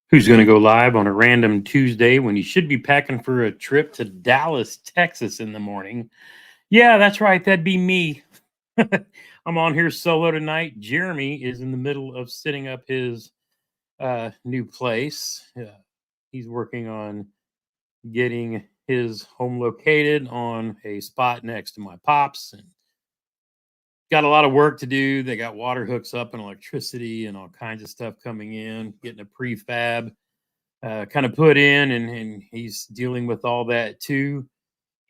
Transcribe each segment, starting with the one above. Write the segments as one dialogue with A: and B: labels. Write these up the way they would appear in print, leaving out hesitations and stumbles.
A: Who's going to go live on a random Tuesday when you should be packing for a trip to Dallas, Texas in the morning? Yeah, that's right. That'd be me. I'm on here solo tonight. Jeremy is in the middle of setting up his new place. He's working on getting his home located on a spot next to my pops and got a lot of work to do. They got water hooks up and electricity and all kinds of stuff coming in, getting a prefab kind of put in, and he's dealing with all that too.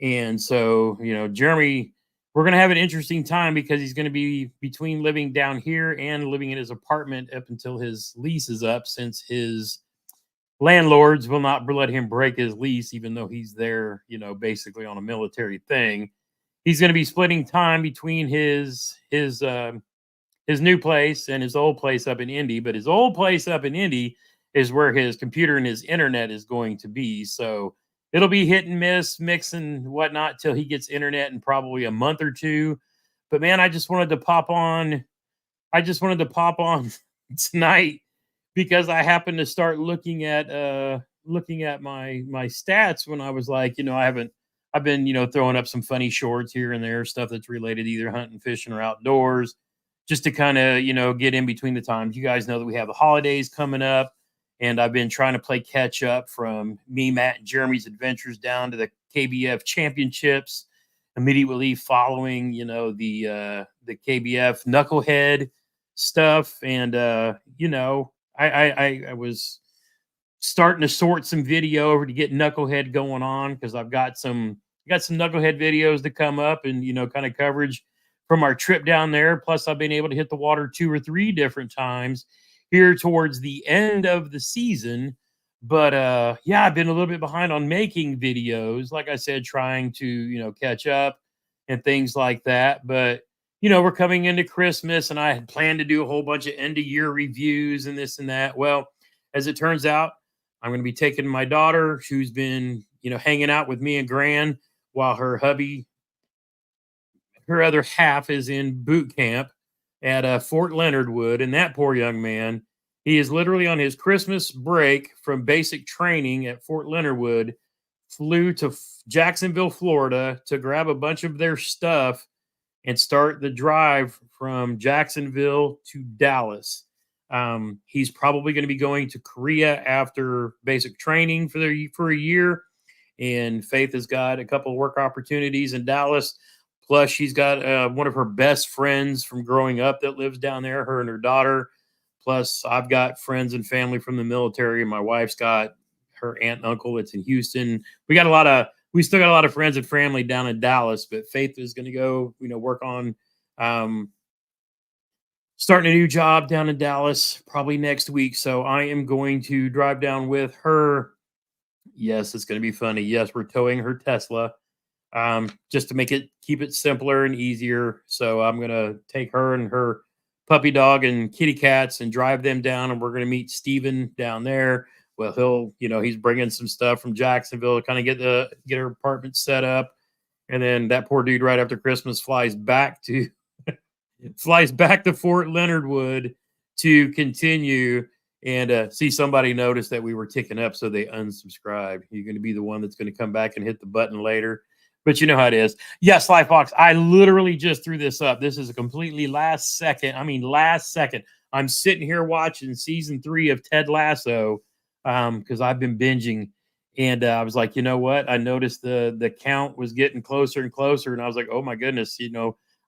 A: And so, Jeremy, we're going to have an interesting time because he's going to be between living down here and living in his apartment up until his lease is up, since his landlords will not let him break his lease, even though he's there, basically on a military thing. He's going to be splitting time between his new place and his old place up in Indy, but his old place up in Indy is where his computer and his internet is going to be. So it'll be hit and miss, mix and whatnot till he gets internet in probably a month or two. But man, I just wanted to pop on. I just wanted to pop on tonight because I happened to start looking at my stats when I was like, I've been, throwing up some funny shorts here and there, stuff that's related to either hunting, fishing, or outdoors, just to kind of, get in between the times. You guys know that we have the holidays coming up, and I've been trying to play catch up from me, Matt, and Jeremy's adventures down to the KBF championships immediately following, the KBF knucklehead stuff. And I was starting to sort some video over to get knucklehead going on, because I've got some knucklehead videos to come up, and kind of coverage from our trip down there. Plus, I've been able to hit the water 2 or 3 different times here towards the end of the season. But yeah, I've been a little bit behind on making videos, like I said, trying to catch up and things like that. But we're coming into Christmas, and I had planned to do a whole bunch of end of year reviews and this and that. Well, as it turns out, I'm going to be taking my daughter, who's been hanging out with me and Gran, while her hubby, her other half, is in boot camp at Fort Leonard Wood. And that poor young man, he is literally on his Christmas break from basic training at Fort Leonard Wood, flew to Jacksonville, Florida to grab a bunch of their stuff and start the drive from Jacksonville to Dallas. He's probably going to be going to Korea after basic training for a year. And Faith has got a couple of work opportunities in Dallas. Plus, she's got one of her best friends from growing up that lives down there, her and her daughter. Plus, I've got friends and family from the military. My wife's got her aunt and uncle that's in Houston. We still got a lot of friends and family down in Dallas, but Faith is going to go, work on starting a new job down in Dallas probably next week. So I am going to drive down with her. Yes, it's going to be funny. Yes, we're towing her Tesla, just to keep it simpler and easier. So I'm going to take her and her puppy dog and kitty cats and drive them down, and we're going to meet Steven down there. Well, he's bringing some stuff from Jacksonville to kind of get her apartment set up. And then that poor dude, right after Christmas, flies back to Fort Leonard Wood to continue. And see, somebody noticed that we were ticking up, so they unsubscribed. You're going to be the one that's going to come back and hit the button later. But you know how it is. Yes, Lifebox, I literally just threw this up. This is a completely last second. I'm sitting here watching season 3 of Ted Lasso, because I've been binging. And I was like, you know what? I noticed the count was getting closer and closer. And I was like, oh my goodness,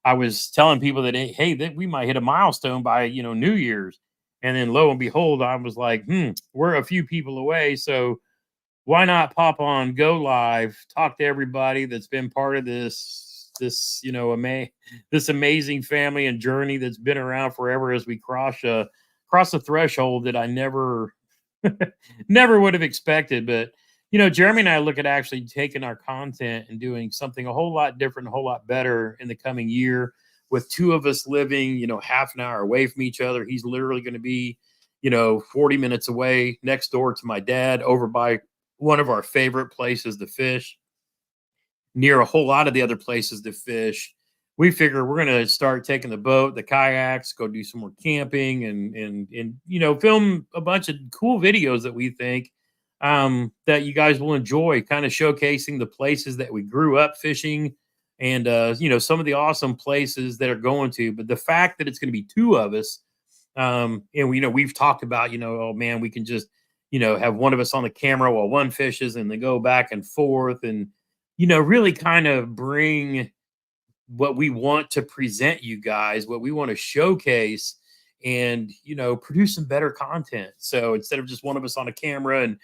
A: I was telling people that, hey, that we might hit a milestone by, New Year's. And then lo and behold, I was like, we're a few people away. So why not pop on, go live, talk to everybody that's been part of this this amazing family and journey that's been around forever, as we cross a threshold that I never never would have expected. But Jeremy and I look at actually taking our content and doing something a whole lot different, a whole lot better in the coming year, with 2 of us living, half an hour away from each other. He's literally going to be, 40 minutes away, next door to my dad, over by one of our favorite places to fish, near a whole lot of the other places to fish. we figure we're gonna start taking the boat, the kayaks, go do some more camping, and film a bunch of cool videos that we think that you guys will enjoy, kind of showcasing the places that we grew up fishing, and some of the awesome places that are going to. But the fact that it's going to be two of us, and we've talked about, oh man, we can just have one of us on the camera while one fishes, and then go back and forth, and really kind of bring what we want to present you guys, what we want to showcase, and produce some better content. So instead of just one of us on a camera and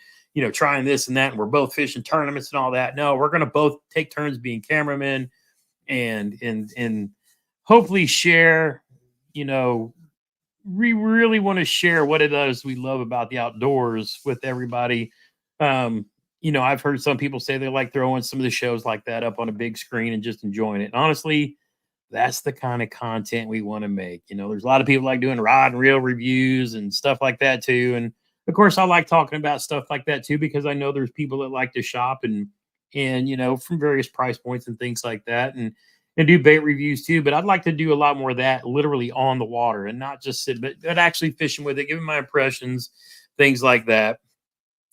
A: trying this and that, and we're both fishing tournaments and all that, no, we're going to both take turns being cameramen, and hopefully share. We really want to share what it is we love about the outdoors with everybody. I've heard some people say they like throwing some of the shows like that up on a big screen and just enjoying it. And honestly, that's the kind of content we want to make. There's a lot of people like doing rod and reel reviews and stuff like that too. And of course, I like talking about stuff like that too, because I know there's people that like to shop and from various price points and things like that. And do bait reviews too. But I'd like to do a lot more of that literally on the water, and not just sit, but actually fishing with it, giving my impressions, things like that.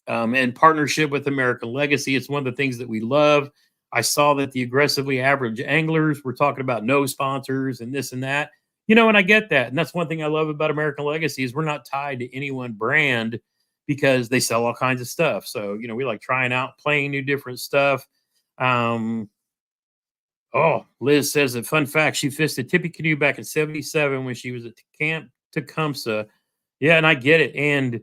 A: And partnership with American Legacy. It's one of the things that we love. I saw that the aggressively average anglers were talking about no sponsors and this and that, and I get that. And that's one thing I love about American Legacy is we're not tied to any one brand, because they sell all kinds of stuff. So, we like trying out, playing new different stuff. Oh, Liz says a fun fact. She fished a tippy canoe back in 77 when she was at Camp Tecumseh. Yeah, and I get it. And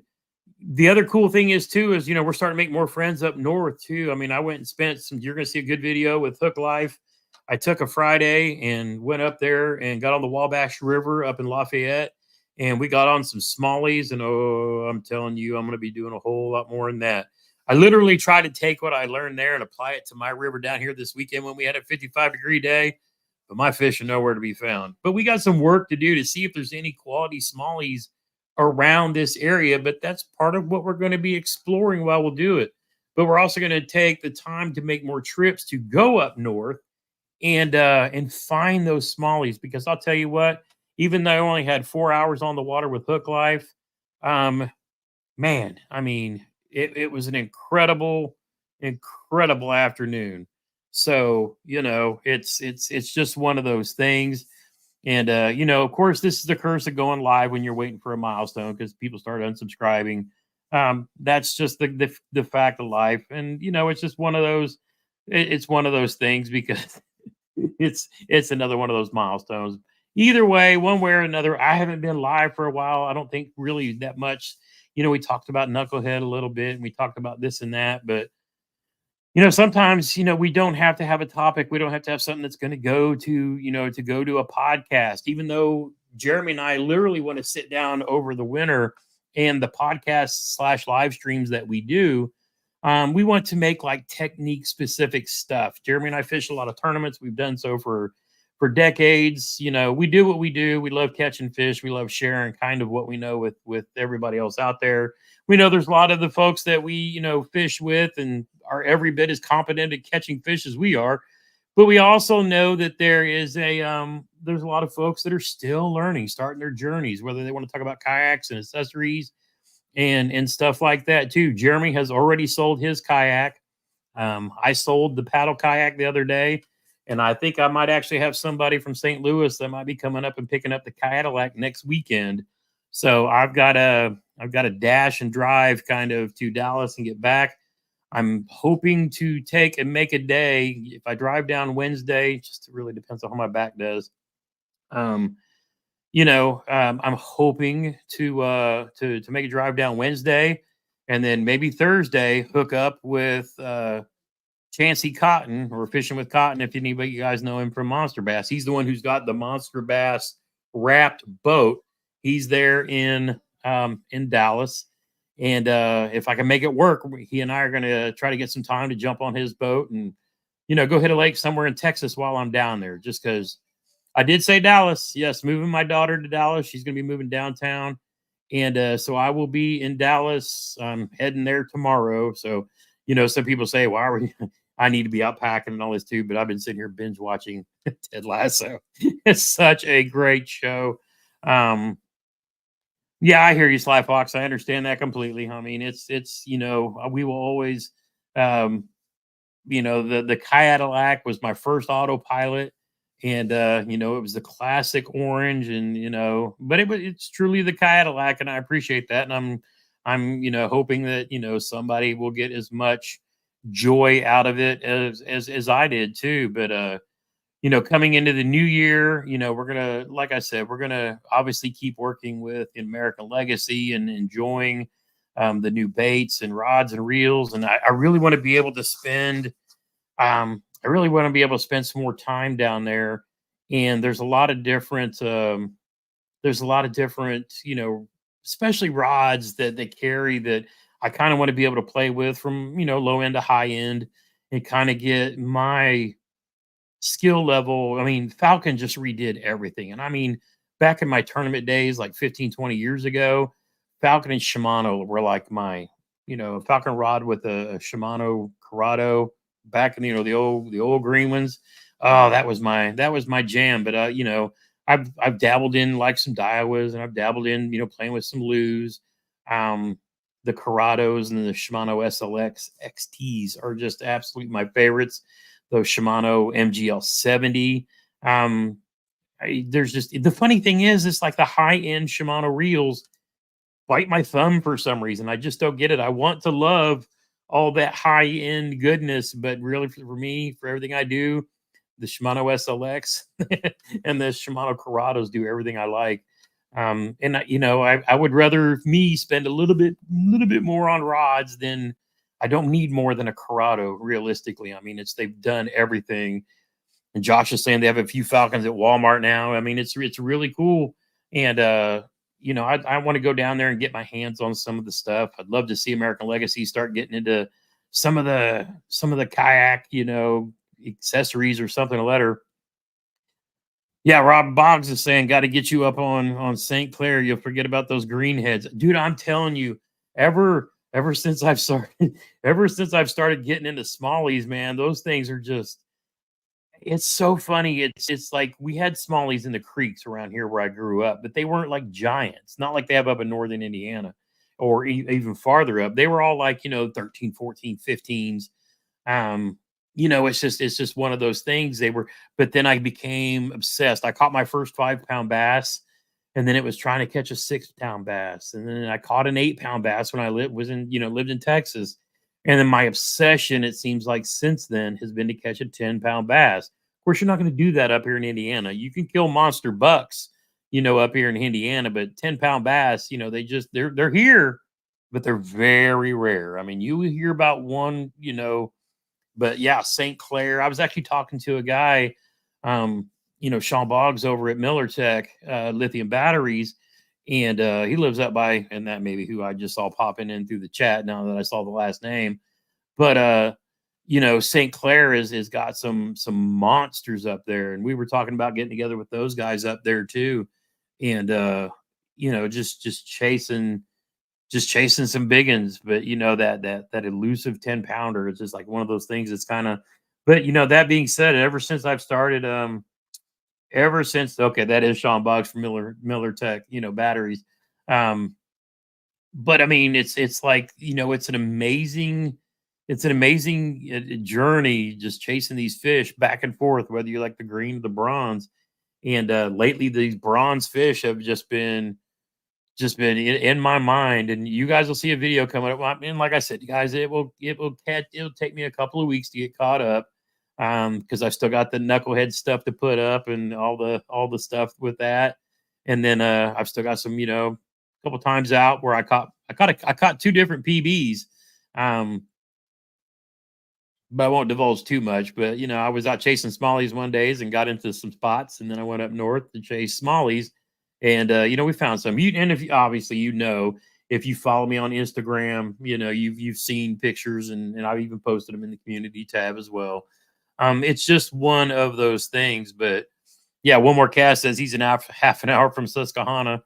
A: the other cool thing is too, is, we're starting to make more friends up north too. I mean, I went and spent you're going to see a good video with Hook Life. I took a Friday and went up there and got on the Wabash River up in Lafayette, and we got on some smallies. And oh, I'm telling you, I'm going to be doing a whole lot more than that. I literally try to take what I learned there and apply it to my river down here this weekend when we had a 55-degree day, but my fish are nowhere to be found. But we got some work to do to see if there's any quality smallies around this area, but that's part of what we're going to be exploring while we'll do it. But we're also going to take the time to make more trips to go up north and find those smallies, because I'll tell you what, even though I only had 4 hours on the water with Hook Life, man, I mean, it was an incredible afternoon. So, it's just one of those things. And of course, this is the curse of going live when you're waiting for a milestone, because people start unsubscribing. That's just the fact of life. And it's just one of those, it's one of those things, because it's another one of those milestones. Either way, one way or another, I haven't been live for a while. I don't think really that much. We talked about Knucklehead a little bit, and we talked about this and that, but sometimes, we don't have to have a topic. We don't have to have something that's going to go to a podcast, even though Jeremy and I literally want to sit down over the winter, and the podcast / live streams that we do. We want to make like technique specific stuff. Jeremy and I fish a lot of tournaments. We've done so for decades. We do what we do. We love catching fish. We love sharing kind of what we know with everybody else out there. We know there's a lot of the folks that we, fish with and are every bit as competent at catching fish as we are. But we also know that there's a lot of folks that are still learning, starting their journeys, whether they want to talk about kayaks and accessories and stuff like that too. Jeremy has already sold his kayak. I sold the paddle kayak the other day. And I think I might actually have somebody from St. Louis that might be coming up and picking up the Cadillac next weekend. So I've got a dash and drive kind of to Dallas and get back. I'm hoping to take and make a day. If I drive down Wednesday, just really depends on how my back does. I'm hoping to make a drive down Wednesday, and then maybe Thursday hook up with Chancey Cotton, or Fishing with Cotton, if anybody you guys know him from Monster Bass. He's the one who's got the Monster Bass wrapped boat. He's there in Dallas. And if I can make it work, he and I are going to try to get some time to jump on his boat and, go hit a lake somewhere in Texas while I'm down there, just because I did say Dallas. Yes, moving my daughter to Dallas. She's going to be moving downtown. And so I will be in Dallas. I'm heading there tomorrow. So, some people say, why were you? I need to be out packing and all this too. But I've been sitting here binge watching Ted Lasso. It's such a great show. Um, yeah, I hear you, Sly Fox. I understand that completely. I mean, it's we will always um the Cadillac was my first autopilot, and it was the classic orange, and but it's truly the Cadillac, and I appreciate that, and I'm hoping that somebody will get as much joy out of it as I did too. But coming into the new year, we're gonna, like I said, we're gonna obviously keep working with American Legacy and enjoying the new baits and rods and reels, and I really want to be able to spend I really want to be able to spend some more time down there. And there's a lot of different, especially rods that they carry that I kind of want to be able to play with from, low end to high end and kind of get my skill level. I mean, Falcon just redid everything. And I mean, back in my tournament days, like 15, 20 years ago, Falcon and Shimano were like my, Falcon rod with a Shimano Corrado back in, the old green ones. Oh, that was my jam. But I've dabbled in like some Daiwas, and I've dabbled in, playing with some Lus. Um, the Corrados and the Shimano SLX XTs are just absolutely my favorites. Those Shimano MGL 70. There's just the funny thing is, it's like the high end Shimano reels bite my thumb for some reason. I just don't get it. I want to love all that high end goodness, but really for me, for everything I do, the Shimano SLX and the Shimano Corrados do everything I like. And I would rather me spend a little bit more on rods than I don't need more than a Corrado realistically. I mean, they've done everything. And Josh is saying they have a few Falcons at Walmart now. I mean, it's really cool. And I want to go down there and get my hands on some of the stuff. I'd love to see American Legacy start getting into some of the kayak, accessories or something to let her. Yeah, Rob Boggs is saying, got to get you up on St. Clair. You'll forget about those green heads, dude. I'm telling you, ever since I've started, ever since I've started getting into smallies, man, those things are just. It's so funny. It's like we had smallies in the creeks around here where I grew up, but they weren't like giants. Not like they have up in northern Indiana or even farther up. They were all like 13, 14, 15s. um it's just one of those things. They were, but then I became obsessed. I caught my first 5 pound bass, and then it was trying to catch a 6 pound bass, and then I caught an 8 pound bass when I lived in Texas. And then my obsession, it seems like since then, has been to catch a 10 pound bass. Of course, you're not going to do that up here in Indiana. You can kill monster bucks, up here in Indiana, but 10 pound bass, they're here, but they're very rare. I mean, you hear about one, but yeah, St. Clair. I was actually talking to a guy, Sean Boggs over at Miller Tech Lithium Batteries, and he lives up by, and that maybe who I just saw popping in through the chat now that I saw the last name. But St. Clair is got some monsters up there, and we were talking about getting together with those guys up there too, and just chasing some biggins. But that elusive 10 pounder is just like one of those things. It's kind of, but that being said, ever since I've started, ever since, okay, that is Sean Boggs from Miller Tech, batteries. Um, but I mean, it's like it's an amazing journey just chasing these fish back and forth, whether you like the green or the bronze. And lately, these bronze fish have just been in my mind, and you guys will see a video coming up. And like I said, guys, it'll take me a couple of weeks to get caught up, because I've still got the knucklehead stuff to put up and all the stuff with that. And then I've still got some, a couple times out where I caught two different PBs. Um, but I won't divulge too much. But I was out chasing smallies one days and got into some spots, and then I went up north to chase smallies, and we found some. And if you, obviously, if you follow me on Instagram, you've seen pictures, and I've even posted them in the community tab as well. It's just one of those things. But yeah, one more cast says he's half an hour from Susquehanna.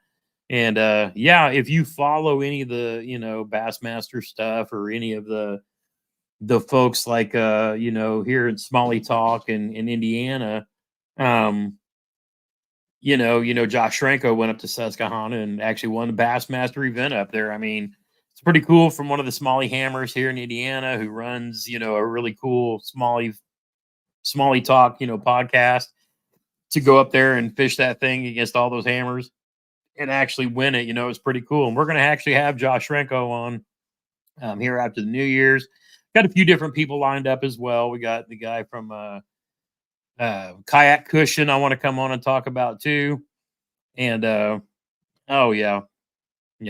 A: And yeah, if you follow any of the Bassmaster stuff or any of the the folks like here in Smalley Talk and in Indiana. Um, Josh Shrenko went up to Susquehanna and actually won the Bassmaster event up there. I mean, it's pretty cool from one of the Smalley Hammers here in Indiana who runs, a really cool Smalley Talk, podcast to go up there and fish that thing against all those hammers and actually win it. It's pretty cool. And we're going to actually have Josh Shrenko on here after the New Year's. Got a few different people lined up as well. We got the guy from Kayak Cushion I want to come on and talk about too. And oh yeah,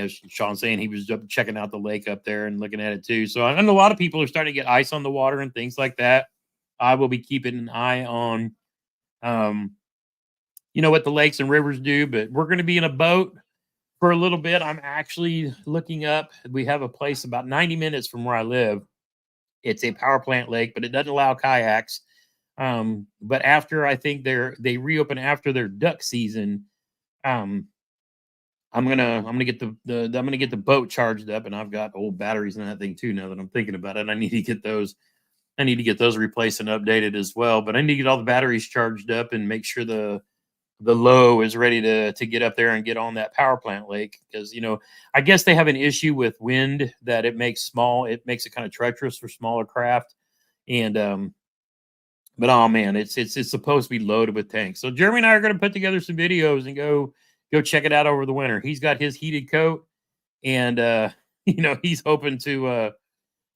A: Sean saying he was checking out the lake up there and looking at it too. So I know a lot of people are starting to get ice on the water and things like that. I will be keeping an eye on, what the lakes and rivers do. But we're going to be in a boat for a little bit. I'm actually looking up. We have a place about 90 minutes from where I live. It's a power plant lake, but it doesn't allow kayaks. But after I think they reopen after their duck season, I'm gonna get I'm gonna get the boat charged up, and I've got old batteries in that thing too. Now that I'm thinking about it, I need to get those. I need to get those replaced and updated as well. But I need to get all the batteries charged up and make sure the low is ready to get up there and get on that power plant lake because I guess they have an issue with wind that it makes it kind of treacherous for smaller craft. And but oh man, it's supposed to be loaded with tanks. So Jeremy and I are going to put together some videos and go check it out over the winter. He's got his heated coat, and he's hoping to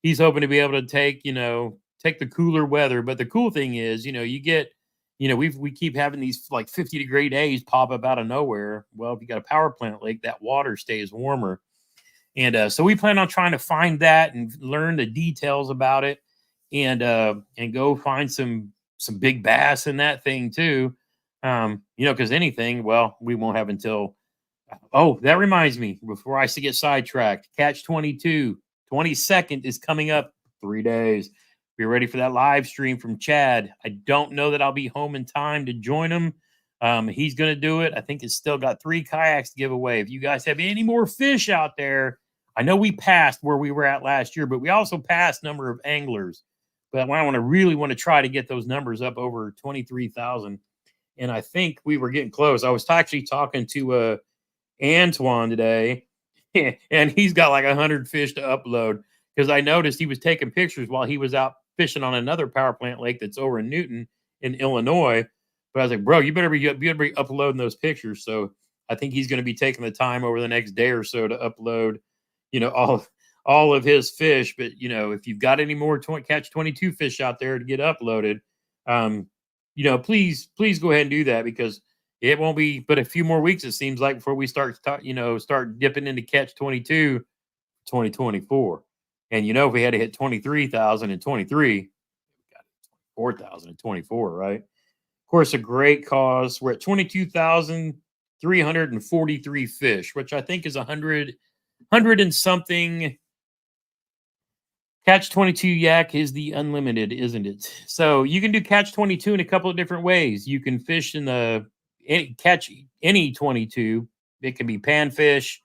A: be able to take the cooler weather. But the cool thing is, you get we keep having these like 50-degree days pop up out of nowhere. Well, if you got a power plant lake, that water stays warmer, and so we plan on trying to find that and learn the details about it, and go find some big bass in that thing too. Because anything, well, we won't have until. Oh, that reminds me. Before I get sidetracked, Catch 22, 22nd is coming up. 3 days. Be ready for that live stream from Chad. I don't know that I'll be home in time to join him. He's going to do it. I think it's still got 3 kayaks to give away. If you guys have any more fish out there, I know we passed where we were at last year, but we also passed number of anglers. But I really want to try to get those numbers up over 23,000. And I think we were getting close. I was actually talking to Antoine today, and he's got like 100 fish to upload because I noticed he was taking pictures while he was out fishing on another power plant lake that's over in Newton in Illinois. But I was like, bro, you better be uploading those pictures. So I think he's going to be taking the time over the next day or so to upload, all of his fish. But if you've got any more Catch 22 fish out there to get uploaded, please go ahead and do that because it won't be but a few more weeks, it seems like, before we start dipping into Catch 22 2024. And if we had to hit 23,000 in 23, we got 4,000 in 24, right? Of course, a great cause. We're at 22,343 fish, which I think is 100 and something. Catch 22 yak is the unlimited, isn't it? So you can do Catch 22 in a couple of different ways. You can fish catch any 22. It can be panfish,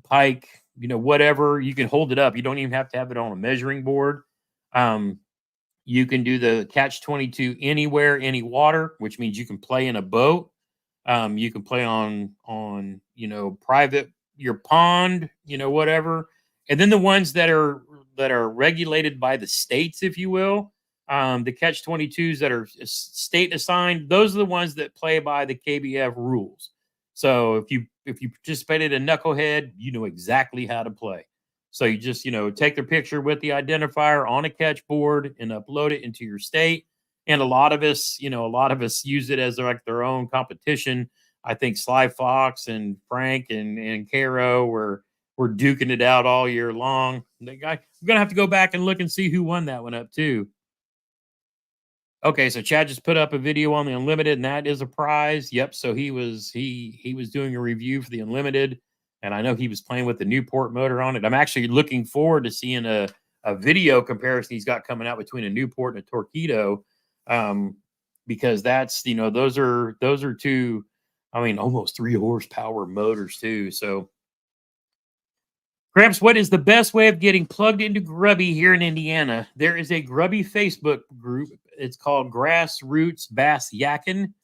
A: pike, whatever. You can hold it up. You don't even have to have it on a measuring board. You can do the Catch 22 anywhere, any water, which means you can play in a boat. You can play on private, your pond, whatever. And then the ones that are regulated by the states, if you will, the Catch 22s that are state assigned, those are the ones that play by the KBF rules. So if you participated in Knucklehead, you know exactly how to play. So you just take their picture with the identifier on a catch board and upload it into your state. And a lot of us use it as their own competition. I think Sly Fox and Frank and Caro were duking it out all year long. I'm gonna have to go back and look and see who won that one up too. Okay, so Chad just put up a video on the Unlimited, and that is a prize. Yep. So he was doing a review for the Unlimited, and I know he was playing with the Newport motor on it. I'm actually looking forward to seeing a video comparison he's got coming out between a Newport and a Torpedo, because that's those are two, almost 3 horsepower motors too. So Gramps, what is the best way of getting plugged into Grubby here in Indiana? There is a Grubby Facebook group. It's called Grassroots Bass Yakin.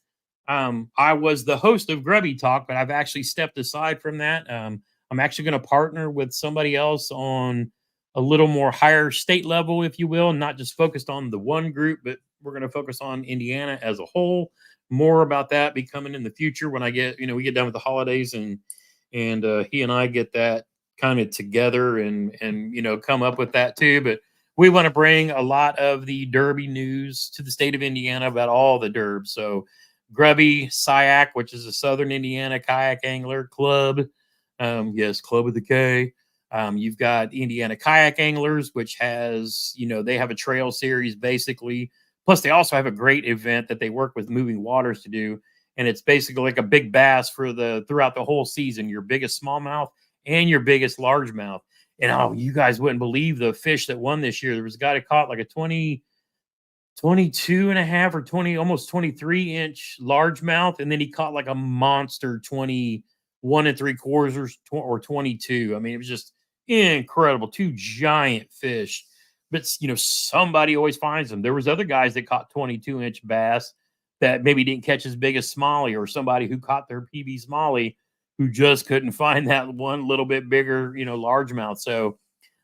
A: I was the host of Grubby Talk, but I've actually stepped aside from that. I'm actually going to partner with somebody else on a little more higher state level, if you will, not just focused on the one group, but we're going to focus on Indiana as a whole. More about that be coming in the future when I get, we get done with the holidays and he and I get that kind of together and come up with that too. But we want to bring a lot of the Derby news to the state of Indiana about all the derbs. So Grubby Kayak, which is a Southern Indiana kayak angler club. Yes, Club with the K. You've got Indiana Kayak Anglers, which has, they have a trail series basically. Plus, they also have a great event that they work with Moving Waters to do. And it's basically like a big bass for throughout the whole season, your biggest smallmouth and your biggest largemouth. And oh, you guys wouldn't believe the fish that won this year. There was a guy that caught like a 22 and a half or 20, almost 23-inch largemouth. And then he caught like a monster 21 3/4 or 22. I mean, it was just incredible. Two giant fish. But, somebody always finds them. There was other guys that caught 22-inch bass that maybe didn't catch as big as Smalley, or somebody who caught their PB Smalley who just couldn't find that one little bit bigger, largemouth. So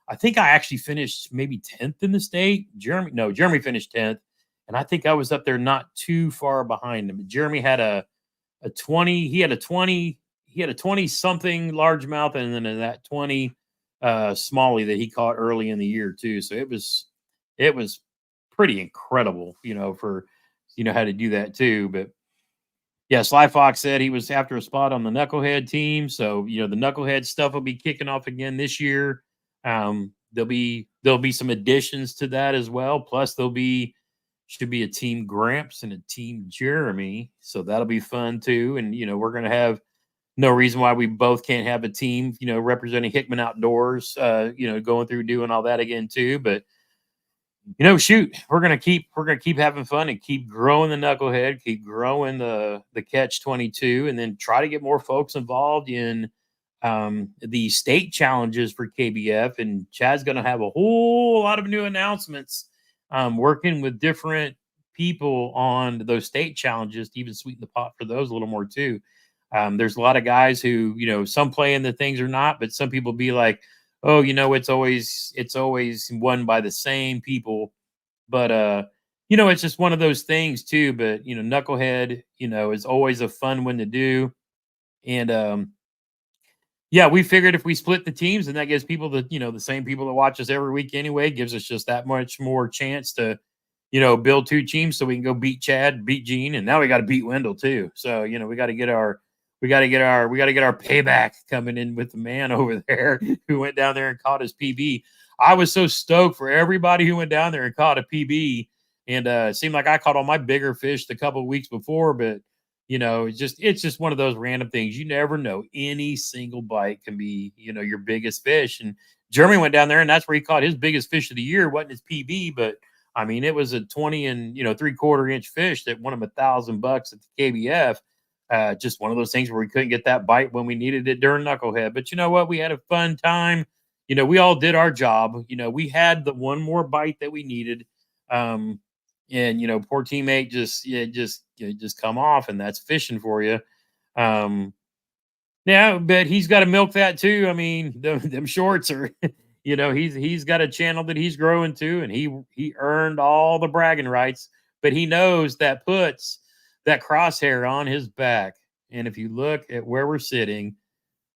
A: I think I actually finished maybe 10th in the state. Jeremy finished 10th. And I think I was up there not too far behind him. Jeremy had a 20, he had a 20 something largemouth, and then that 20 Smalley that he caught early in the year too. So it was pretty incredible, for how to do that too. But yeah, Sly Fox said he was after a spot on the Knucklehead team. So, the Knucklehead stuff will be kicking off again this year. There'll be some additions to that as well. Plus should be a team Gramps and a team Jeremy. So that'll be fun too. And, we're going to have no reason why we both can't have a team, representing Hickman Outdoors, going through doing all that again too. But, shoot, we're gonna keep having fun and keep growing the Knucklehead, keep growing the Catch 22, and then try to get more folks involved in the state challenges for KBF. And Chad's gonna have a whole lot of new announcements, working with different people on those state challenges to even sweeten the pot for those a little more too. There's a lot of guys who, some play in the things or not, but some people be like, oh, it's always won by the same people. But it's just one of those things too. But Knucklehead, is always a fun one to do. And yeah, we figured if we split the teams, and that gives people the same people that watch us every week anyway, gives us just that much more chance to, build two teams so we can go beat Chad, beat Gene, and now we got to beat Wendell too. So, we got to get our payback coming in with the man over there who went down there and caught his PB. I was so stoked for everybody who went down there and caught a PB. And it seemed like I caught all my bigger fish the couple of weeks before, but it's just one of those random things. You never know. Any single bite can be, your biggest fish. And Jeremy went down there, and that's where he caught his biggest fish of the year. It wasn't his PB, but I mean, it was a 20 3/4 inch fish that won him $1,000 at the KBF. Just one of those things where we couldn't get that bite when we needed it during Knucklehead. But you know what? We had a fun time. We all did our job. We had the one more bite that we needed. And poor teammate just come off, and that's fishing for you. Yeah, but he's got to milk that too. I mean, them shorts are, he's got a channel that he's growing to, and he earned all the bragging rights. But he knows that puts that crosshair on his back. And if you look at where we're sitting,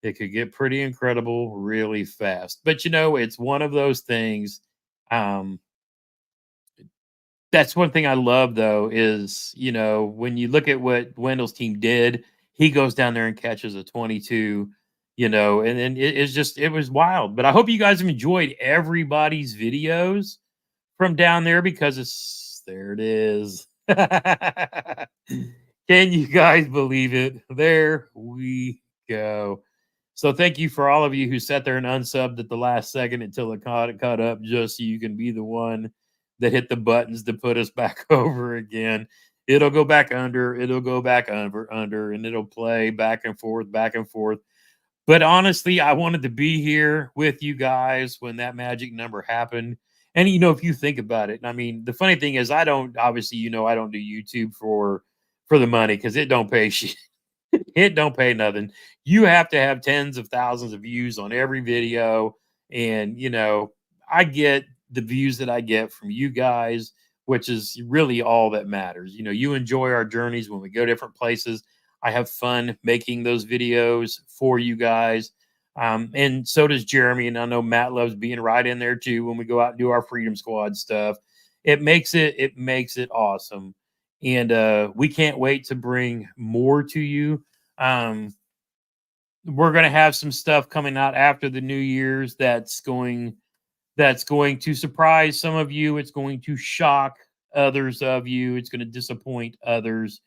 A: it could get pretty incredible really fast. But it's one of those things. That's one thing I love though, is, when you look at what Wendell's team did, he goes down there and catches a 22, and then it was wild. But I hope you guys have enjoyed everybody's videos from down there, because there it is. Can you guys believe it? There we go. So thank you for all of you who sat there and unsubbed at the last second until it caught up, just so you can be the one that hit the buttons to put us back over again. It'll go back under, it'll go back under, and it'll play back and forth, back and forth. But honestly, I wanted to be here with you guys when that magic number happened. And if you think about it, I mean, the funny thing is I don't obviously, I don't do YouTube for the money because it don't pay shit. It don't pay nothing. You have to have tens of thousands of views on every video. And, I get the views that I get from you guys, which is really all that matters. You enjoy our journeys when we go different places. I have fun making those videos for you guys. And so does Jeremy. And I know Matt loves being right in there too when we go out and do our Freedom Squad stuff. It makes it awesome. And we can't wait to bring more to you. We're going to have some stuff coming out after the New Year's that's going to surprise some of you. It's going to shock others of you. It's going to disappoint others.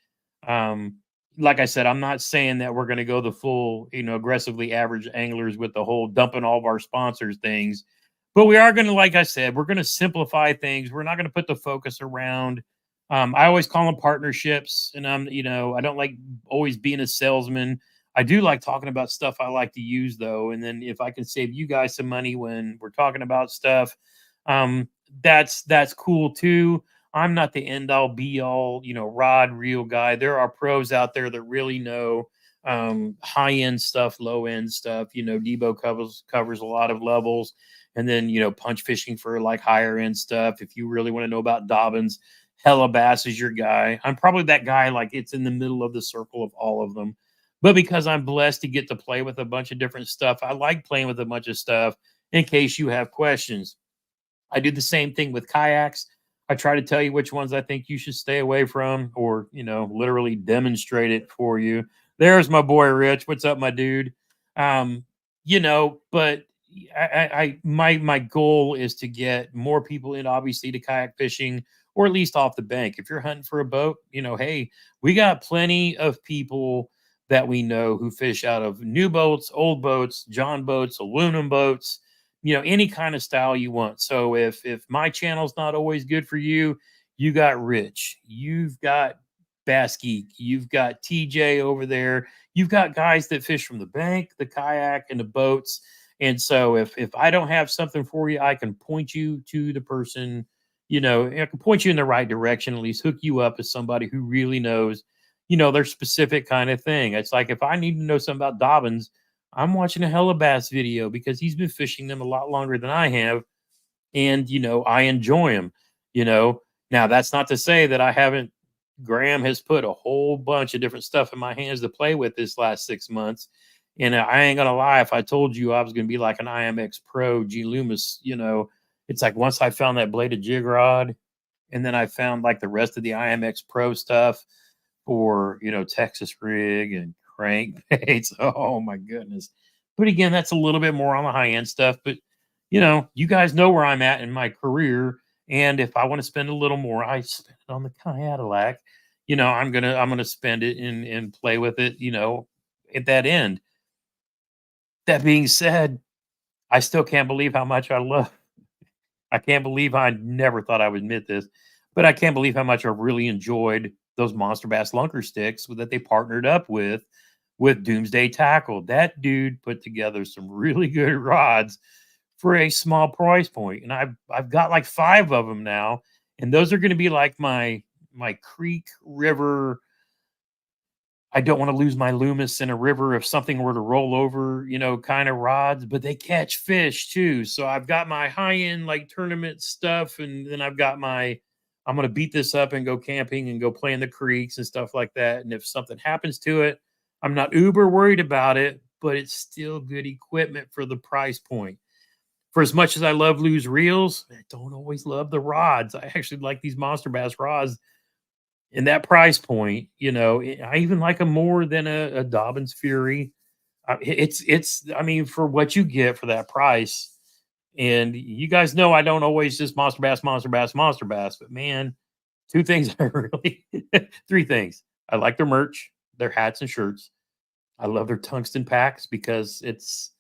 A: Um, like I said, I'm not saying that we're going to go the full, aggressively average anglers with the whole dumping all of our sponsors things, but we are going to, like I said, we're going to simplify things. We're not going to put the focus around. I always call them partnerships, and I don't like always being a salesman. I do like talking about stuff I like to use though, and then if I can save you guys some money when we're talking about stuff, um, that's cool too. I'm not the end all be all, rod reel guy. There are pros out there that really know high end stuff, low end stuff. Debo covers a lot of levels, and then punch fishing for like higher end stuff. If you really want to know about Dobbins, Hella Bass is your guy. I'm probably that guy, like it's in the middle of the circle of all of them. But because I'm blessed to get to play with a bunch of different stuff, I like playing with a bunch of stuff in case you have questions. I do the same thing with kayaks. I try to tell you which ones I think you should stay away from, or literally demonstrate it for you. There's my boy Rich. What's up, my dude? But my goal is to get more people in, obviously, to kayak fishing, or at least off the bank. If you're hunting for a boat, hey, we got plenty of people that we know who fish out of new boats, old boats, John boats, aluminum boats, any kind of style you want. So if my channel's not always good for you, you got Rich, you've got Bass Geek, you've got TJ over there, you've got guys that fish from the bank, the kayak, and the boats. And so if I don't have something for you, I can point you to the person, I can point you in the right direction, at least hook you up as somebody who really knows, their specific kind of thing. It's like if I need to know something about Dobbins, I'm watching a Hella Bass video because he's been fishing them a lot longer than I have. And, I enjoy him, you know. Now, that's not to say that I haven't. Graham has put a whole bunch of different stuff in my hands to play with this last 6 months. And I ain't going to lie, if I told you I was going to be like an IMX Pro G Loomis, it's like once I found that bladed jig rod and then I found like the rest of the IMX Pro stuff for, Texas rig and crankbaits. Oh my goodness. But again, that's a little bit more on the high end stuff. But you guys know where I'm at in my career. And if I want to spend a little more, I spend it on the Cadillac. I'm gonna spend it and play with it, at that end. That being said, I still can't believe how much I can't believe I never thought I would admit this, but I can't believe how much I really enjoyed those Monster Bass Lunker sticks that they partnered up with Doomsday Tackle. That dude put together some really good rods for a small price point, and I've got like 5 of them now, and those are going to be like my creek river. I don't want to lose my Loomis in a river if something were to roll over, kind of rods, but they catch fish too. So I've got my high end like tournament stuff, and then I'm going to beat this up and go camping and go play in the creeks and stuff like that. And if something happens to it, I'm not uber worried about it, but it's still good equipment for the price point. For as much as I love loose reels, I don't always love the rods. I actually like these Monster Bass rods in that price point. I even like them more than a Dobbins Fury. I mean, for what you get for that price. And you guys know I don't always just Monster Bass, Monster Bass, Monster Bass, but man, 2 things I really 3 things. I like their merch, their hats and shirts. I love their tungsten packs because it's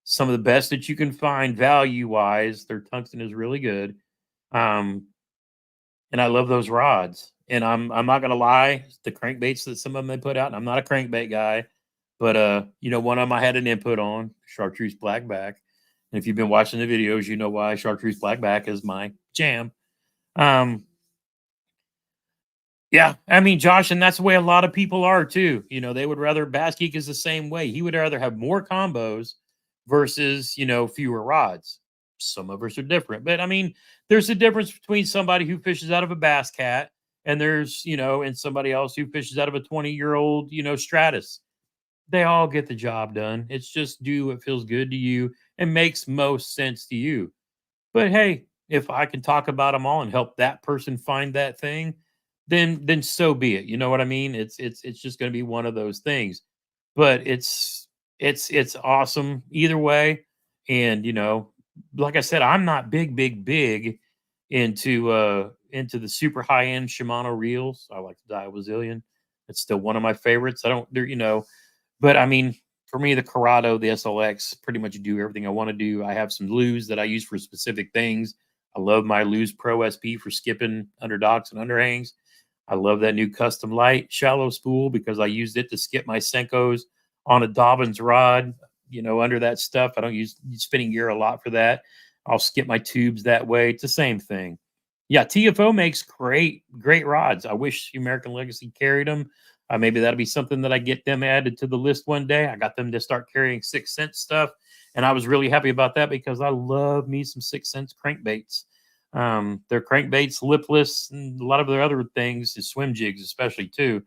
A: some of the best that you can find value-wise. Their tungsten is really good. Um, and I love those rods. And I'm not gonna lie, the crankbaits that some of them they put out, and I'm not a crankbait guy, But one of them I had an input on chartreuse blackback. And if you've been watching the videos, you know why chartreuse blackback is my jam. Um, yeah, I mean, Josh, and that's the way a lot of people are too. They would rather Bass Geek is the same way. He would rather have more combos versus, fewer rods. Some of us are different, but I mean, there's a difference between somebody who fishes out of a bass cat and and somebody else who fishes out of a 20-year-old, Stratus. They all get the job done. It's just do what feels good to you and makes most sense to you. But hey, if I can talk about them all and help that person find that thing, then so be it. You know what I mean? It's just going to be one of those things. But it's awesome either way. And like I said, I'm not big into the super high end Shimano reels. I like the Daiwa Zillion. It's still one of my favorites. I don't, but I mean, for me, the Corrado, the SLX pretty much do everything I want to do. I have some lues that I use for specific things. I love my Lose Pro SP for skipping under docks and underhangs. I love that new custom light shallow spool because I used it to skip my Senkos on a Dobbins rod, under that stuff. I don't use spinning gear a lot for that. I'll skip my tubes that way. It's the same thing. Yeah, TFO makes great rods. I wish American Legacy carried them. Maybe that'll be something that I get them added to the list one day. I got them to start carrying 6 Sense stuff, and I was really happy about that because I love me some 6 Sense crankbaits. Their crankbaits, lipless, and a lot of their other things, is swim jigs especially too,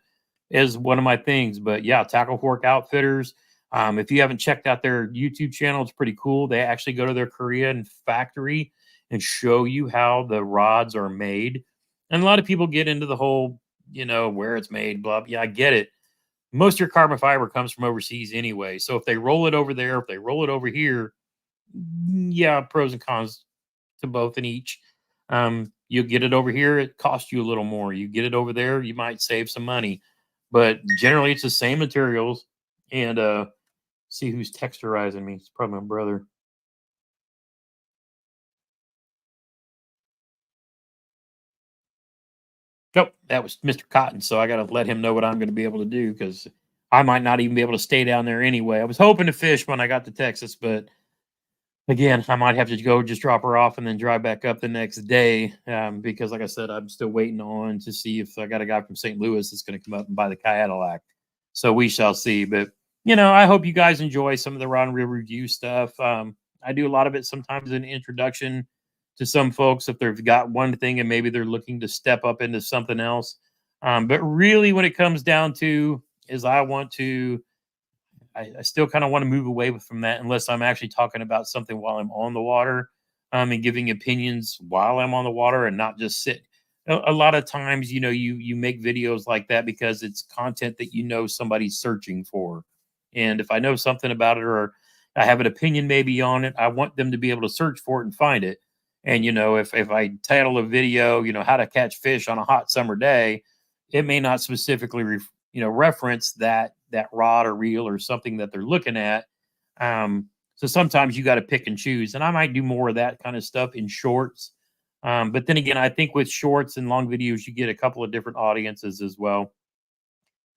A: is one of my things. But yeah, Tackle Fork Outfitters. If you haven't checked out their YouTube channel, it's pretty cool. They actually go to their Korean factory and show you how the rods are made. And a lot of people get into the whole, where it's made, blah, blah. Yeah, I get it. Most of your carbon fiber comes from overseas anyway. So if they roll it over there, if they roll it over here, yeah, pros and cons to both in each. You get it over here, it costs you a little more. You get it over there, you might save some money. But generally, it's the same materials. And see who's texturizing me. It's probably my brother. Nope, that was Mr. Cotton. So I got to let him know what I'm going to be able to do because I might not even be able to stay down there anyway. I was hoping to fish when I got to Texas, but again, I might have to go just drop her off and then drive back up the next day because, like I said, I'm still waiting on to see if I got a guy from St. Louis that's going to come up and buy the Cadillac. So we shall see. But, I hope you guys enjoy some of the Rod and Reel review stuff. I do a lot of it sometimes in introduction to some folks if they've got one thing and maybe they're looking to step up into something else. But really, when it comes down to is I still kind of want to move away from that unless I'm actually talking about something while I'm on the water, and giving opinions while I'm on the water and not just sit. A lot of times, you make videos like that because it's content that somebody's searching for, and if I know something about it or I have an opinion maybe on it, I want them to be able to search for it and find it. And if I title a video, how to catch fish on a hot summer day, it may not specifically reference that rod or reel or something that they're looking at. So sometimes you got to pick and choose, and I might do more of that kind of stuff in shorts. But then again, I think with shorts and long videos, you get a couple of different audiences as well.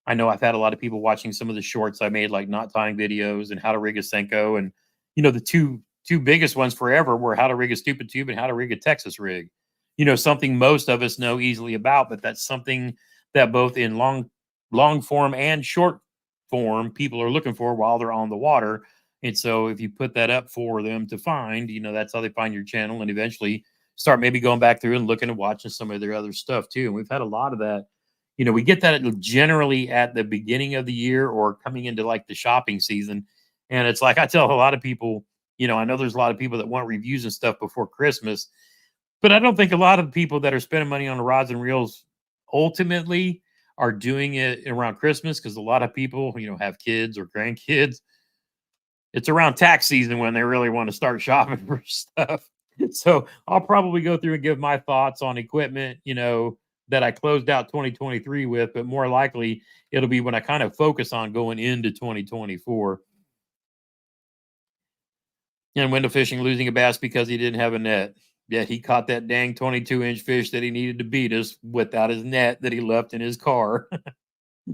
A: I know I've had a lot of people watching some of the shorts I made, like knot tying videos and how to rig a Senko, and the two biggest ones forever were how to rig a stupid tube and how to rig a Texas rig. Something most of us know easily about, but that's something that both in long form and short form people are looking for while they're on the water. And so if you put that up for them to find, that's how they find your channel and eventually start maybe going back through and looking and watching some of their other stuff too. And we've had a lot of that. We get that generally at the beginning of the year or coming into like the shopping season. And it's like I tell a lot of people, I know there's a lot of people that want reviews and stuff before Christmas, but I don't think a lot of people that are spending money on the rods and reels ultimately are doing it around Christmas because a lot of people, have kids or grandkids. It's around tax season when they really want to start shopping for stuff. So I'll probably go through and give my thoughts on equipment, that I closed out 2023 with, but more likely it'll be when I kind of focus on going into 2024. And window fishing, losing a bass because he didn't have a net. Yet he caught that dang 22-inch fish that he needed to beat us without his net that he left in his car.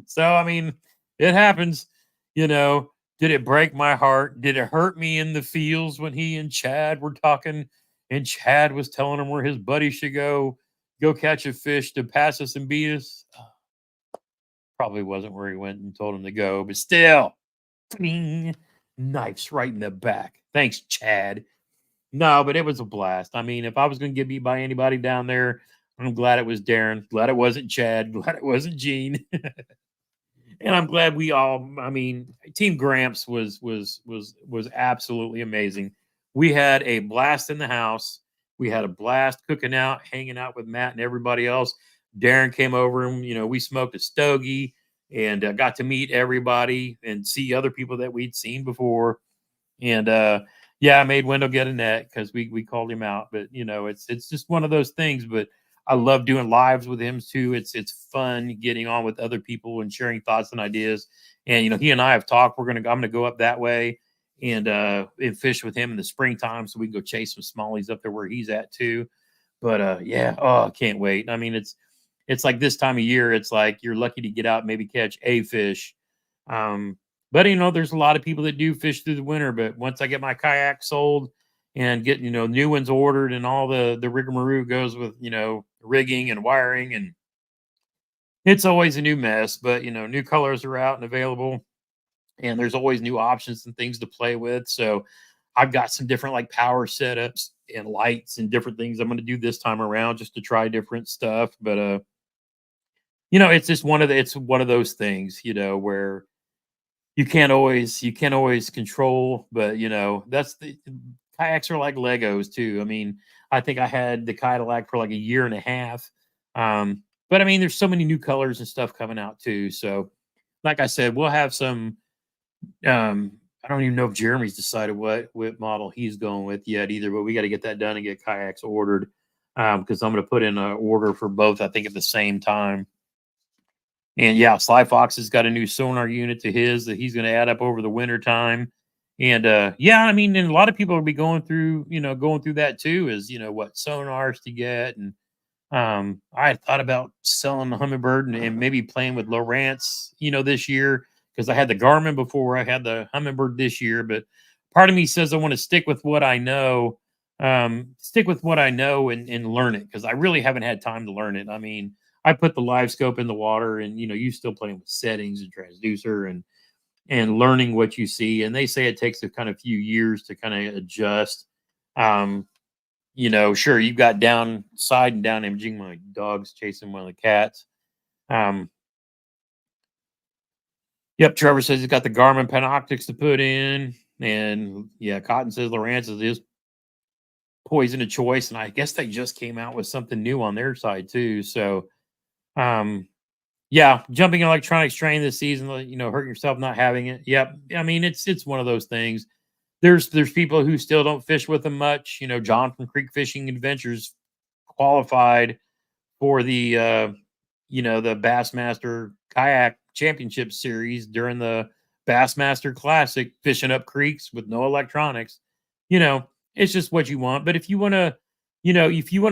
A: So, I mean, it happens. You know, did it break my heart? Did it hurt me in the fields when he and Chad were talking and Chad was telling him where his buddy should go catch a fish to pass us and beat us? Probably wasn't where he went and told him to go, but still, ding, knifes right in the back. Thanks, Chad. No, but it was a blast. I mean, if I was going to get beat by anybody down there, I'm glad it was Darren. Glad it wasn't Chad. Glad it wasn't Gene. And I'm glad we all. I mean, Team Gramps was absolutely amazing. We had a blast in the house. We had a blast cooking out, hanging out with Matt and everybody else. Darren came over and we smoked a stogie and got to meet everybody and see other people that we'd seen before. And yeah, I made Wendell get a net because we called him out. But it's just one of those things. But I love doing lives with him too. It's fun getting on with other people and sharing thoughts and ideas. And he and I have talked. I'm gonna go up that way and fish with him in the springtime so we can go chase some smallies up there where he's at too. But yeah, oh, I can't wait. I mean, it's like this time of year, it's like you're lucky to get out and maybe catch a fish. Um, but there's a lot of people that do fish through the winter. But once I get my kayak sold and get new ones ordered and all the rigmarole goes with rigging and wiring, and it's always a new mess. But new colors are out and available, and there's always new options and things to play with. So I've got some different like power setups and lights and different things I'm going to do this time around just to try different stuff. But it's just it's one of those things, where you can't always control, but that's the kayaks are like Legos too. I mean, I think I had the Cadillac for like a year and a half. But I mean, there's so many new colors and stuff coming out too. So, like I said, we'll have some. I don't even know if Jeremy's decided what model he's going with yet either, but we got to get that done and get kayaks ordered because I'm going to put in an order for both. I think at the same time. And yeah, Sly Fox has got a new sonar unit to his that he's going to add up over the winter time. And yeah, I mean, and a lot of people will be going through that too, is what sonars to get. And I had thought about selling the Humminbird and maybe playing with Lowrance, this year because I had the Garmin before I had the Humminbird this year. But part of me says I want to stick with what I know, and learn it because I really haven't had time to learn it. I mean, I put the live scope in the water, and you still playing with settings and transducer and learning what you see. And they say it takes a kind of few years to kind of adjust. Um, sure, you've got downside and down imaging. My dog's chasing one of the cats. Um, yep, Trevor says he's got the Garmin Panoptics to put in. And yeah, Cotton says Lowrance is poison of choice. And I guess they just came out with something new on their side too. So um yeah, jumping electronics train this season, hurting yourself not having it. Yep. I mean, it's one of those things. There's people who still don't fish with them much. John from Creek Fishing Adventures qualified for the Bassmaster Kayak Championship Series during the Bassmaster Classic, fishing up creeks with no electronics. You know, it's just what you want. But if you want to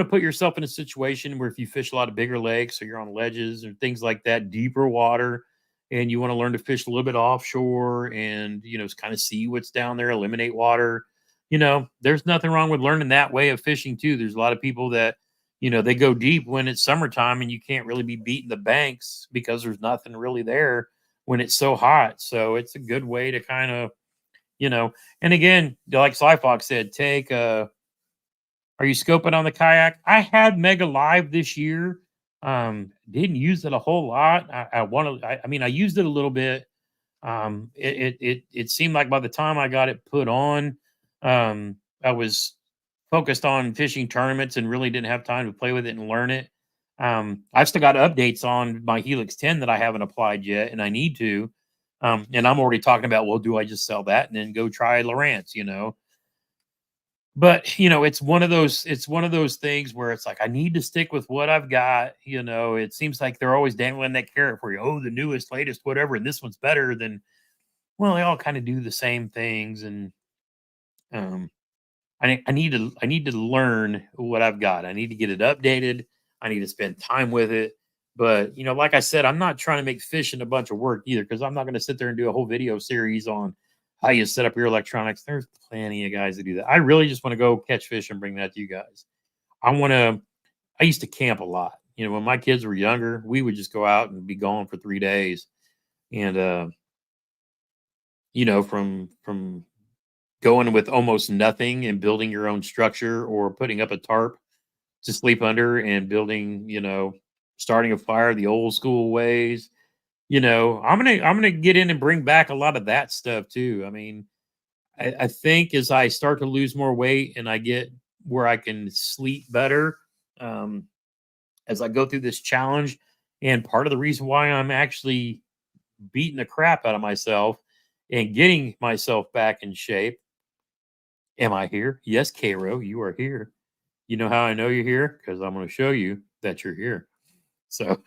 A: put yourself in a situation where if you fish a lot of bigger lakes or you're on ledges or things like that, deeper water, and you want to learn to fish a little bit offshore and kind of see what's down there, eliminate water, there's nothing wrong with learning that way of fishing too. There's a lot of people that they go deep when it's summertime and you can't really be beating the banks because there's nothing really there when it's so hot. So it's a good way to kind of, and again, like Sly Fox said, are you scoping on the kayak? I had Mega Live this year. Didn't use it a whole lot. I mean, I used it a little bit. It seemed like by the time I got it put on, I was focused on fishing tournaments and really didn't have time to play with it and learn it. I've still got updates on my Helix 10 that I haven't applied yet, and I need to. And I'm already talking about, well, do I just sell that and then go try Lowrance, But it's one of those things where it's like I need to stick with what I've got. It seems like they're always dangling that carrot for you. Oh, the newest, latest, whatever, and this one's better than. Well, they all kind of do the same things, and um, I need to learn what I've got. I need to get it updated. I need to spend time with it. But, like I said, I'm not trying to make fishing a bunch of work either because I'm not going to sit there and do a whole video series on how you set up your electronics. There's plenty of guys that do that. I really just want to go catch fish and bring that to you guys. I used to camp a lot. When my kids were younger, we would just go out and be gone for 3 days. And, from going with almost nothing and building your own structure or putting up a tarp to sleep under and building, starting a fire the old school ways. I'm gonna get in and bring back a lot of that stuff too. I mean, I think as I start to lose more weight and I get where I can sleep better, um, as I go through this challenge, and part of the reason why I'm actually beating the crap out of myself and getting myself back in shape. Am I here? Yes, Cairo, you are here. You know how I know you're here? Because I'm going to show you that you're here. So,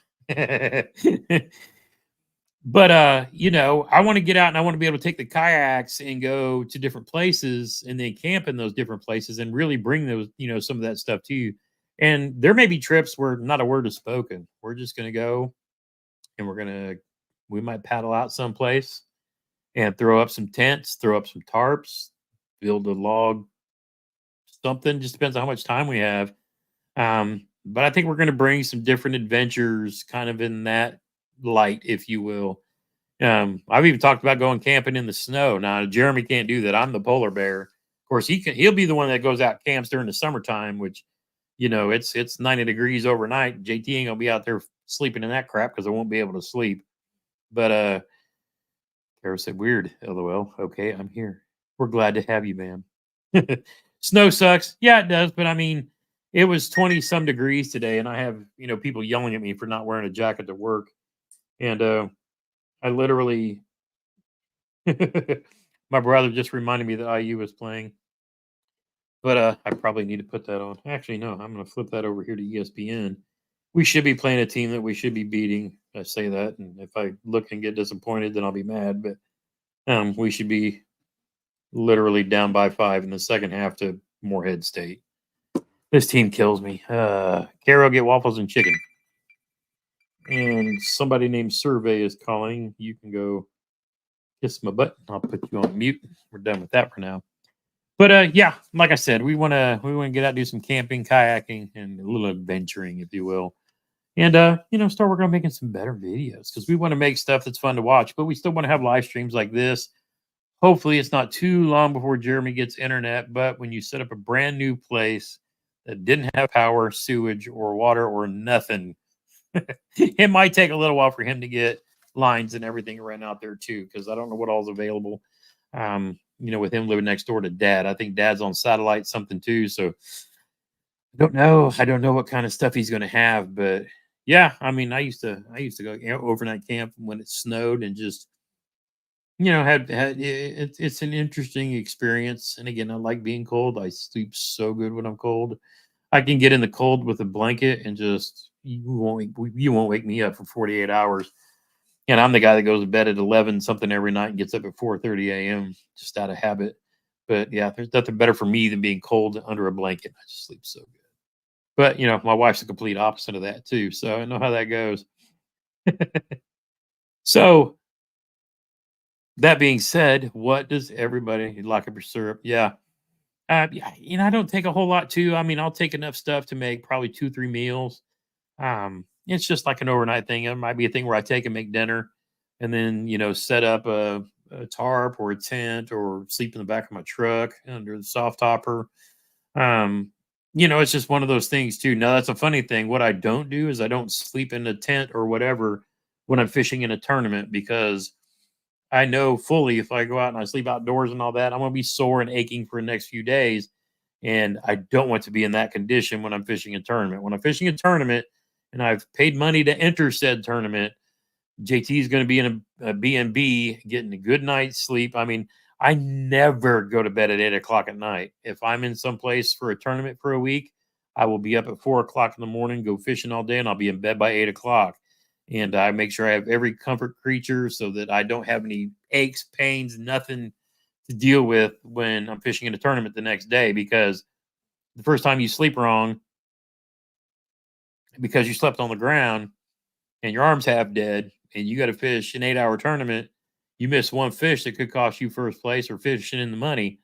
A: but I want to get out and I want to be able to take the kayaks and go to different places and then camp in those different places and really bring those, some of that stuff to you. And there may be trips where not a word is spoken. We're just going to go and we might paddle out someplace and throw up some tents, throw up some tarps, build a log, something. Just depends on how much time we have. But I think we're going to bring some different adventures kind of in that light, if you will. I've even talked about going camping in the snow. Now, Jeremy can't do that. I'm the polar bear. Of course, he'll be the one that goes out camps during the summertime, which, it's 90 degrees overnight. JT ain't gonna be out there sleeping in that crap because I won't be able to sleep. But Kara said, weird, LOL. Okay, I'm here. We're glad to have you, man. Snow sucks. Yeah, it does. But I mean, it was 20 some degrees today, and I have, people yelling at me for not wearing a jacket to work. And I literally, my brother just reminded me that IU was playing. But I probably need to put that on. Actually, no, I'm going to flip that over here to ESPN. We should be playing a team that we should be beating. I say that. And if I look and get disappointed, then I'll be mad. But we should be literally down by 5 in the second half to Morehead State. This team kills me. Carol, get waffles and chicken. And somebody named Survey is calling. You can go kiss my butt. I'll put you on mute. We're done with that for now. But yeah, like I said, we wanna get out, do some camping, kayaking, and a little adventuring, if you will. And start working on making some better videos because we want to make stuff that's fun to watch, but we still want to have live streams like this. Hopefully, it's not too long before Jeremy gets internet. But when you set up a brand new place that didn't have power, sewage, or water, or nothing, it might take a little while for him to get lines and everything run out there too, because I don't know what all's available. With him living next door to Dad, I think Dad's on satellite something too. So I don't know. I don't know what kind of stuff he's going to have, but yeah, I mean, I used to go overnight camp when it snowed and just had it's an interesting experience. And again, I like being cold. I sleep so good when I'm cold. I can get in the cold with a blanket and just you won't wake me up for 48 hours. And I'm the guy that goes to bed at 11 something every night and gets up at 4:30 a.m. just out of habit. But yeah, there's nothing better for me than being cold under a blanket. I just sleep so good. But my wife's the complete opposite of that too. So I know how that goes. So that being said, what does everybody lock up your syrup? Yeah. Yeah, I don't take a whole lot too. I mean, I'll take enough stuff to make probably 2, 3 meals. It's just like an overnight thing. It might be a thing where I take and make dinner and then, set up a tarp or a tent or sleep in the back of my truck under the soft topper. It's just one of those things too. Now that's a funny thing. What I don't do is I don't sleep in a tent or whatever when I'm fishing in a tournament because I know fully if I go out and I sleep outdoors and all that, I'm going to be sore and aching for the next few days. And I don't want to be in that condition when I'm fishing a tournament. When I'm fishing a tournament and I've paid money to enter said tournament, JT is going to be in a B&B getting a good night's sleep. I mean, I never go to bed at 8 o'clock at night. If I'm in some place for a tournament for a week, I will be up at 4 o'clock in the morning, go fishing all day, and I'll be in bed by 8 o'clock. And I make sure I have every comfort creature so that I don't have any aches, pains, nothing to deal with when I'm fishing in a tournament the next day. Because the first time you sleep wrong, because you slept on the ground, and your arm's half dead, and you got to fish an 8-hour tournament, you miss one fish that could cost you first place or fishing in the money.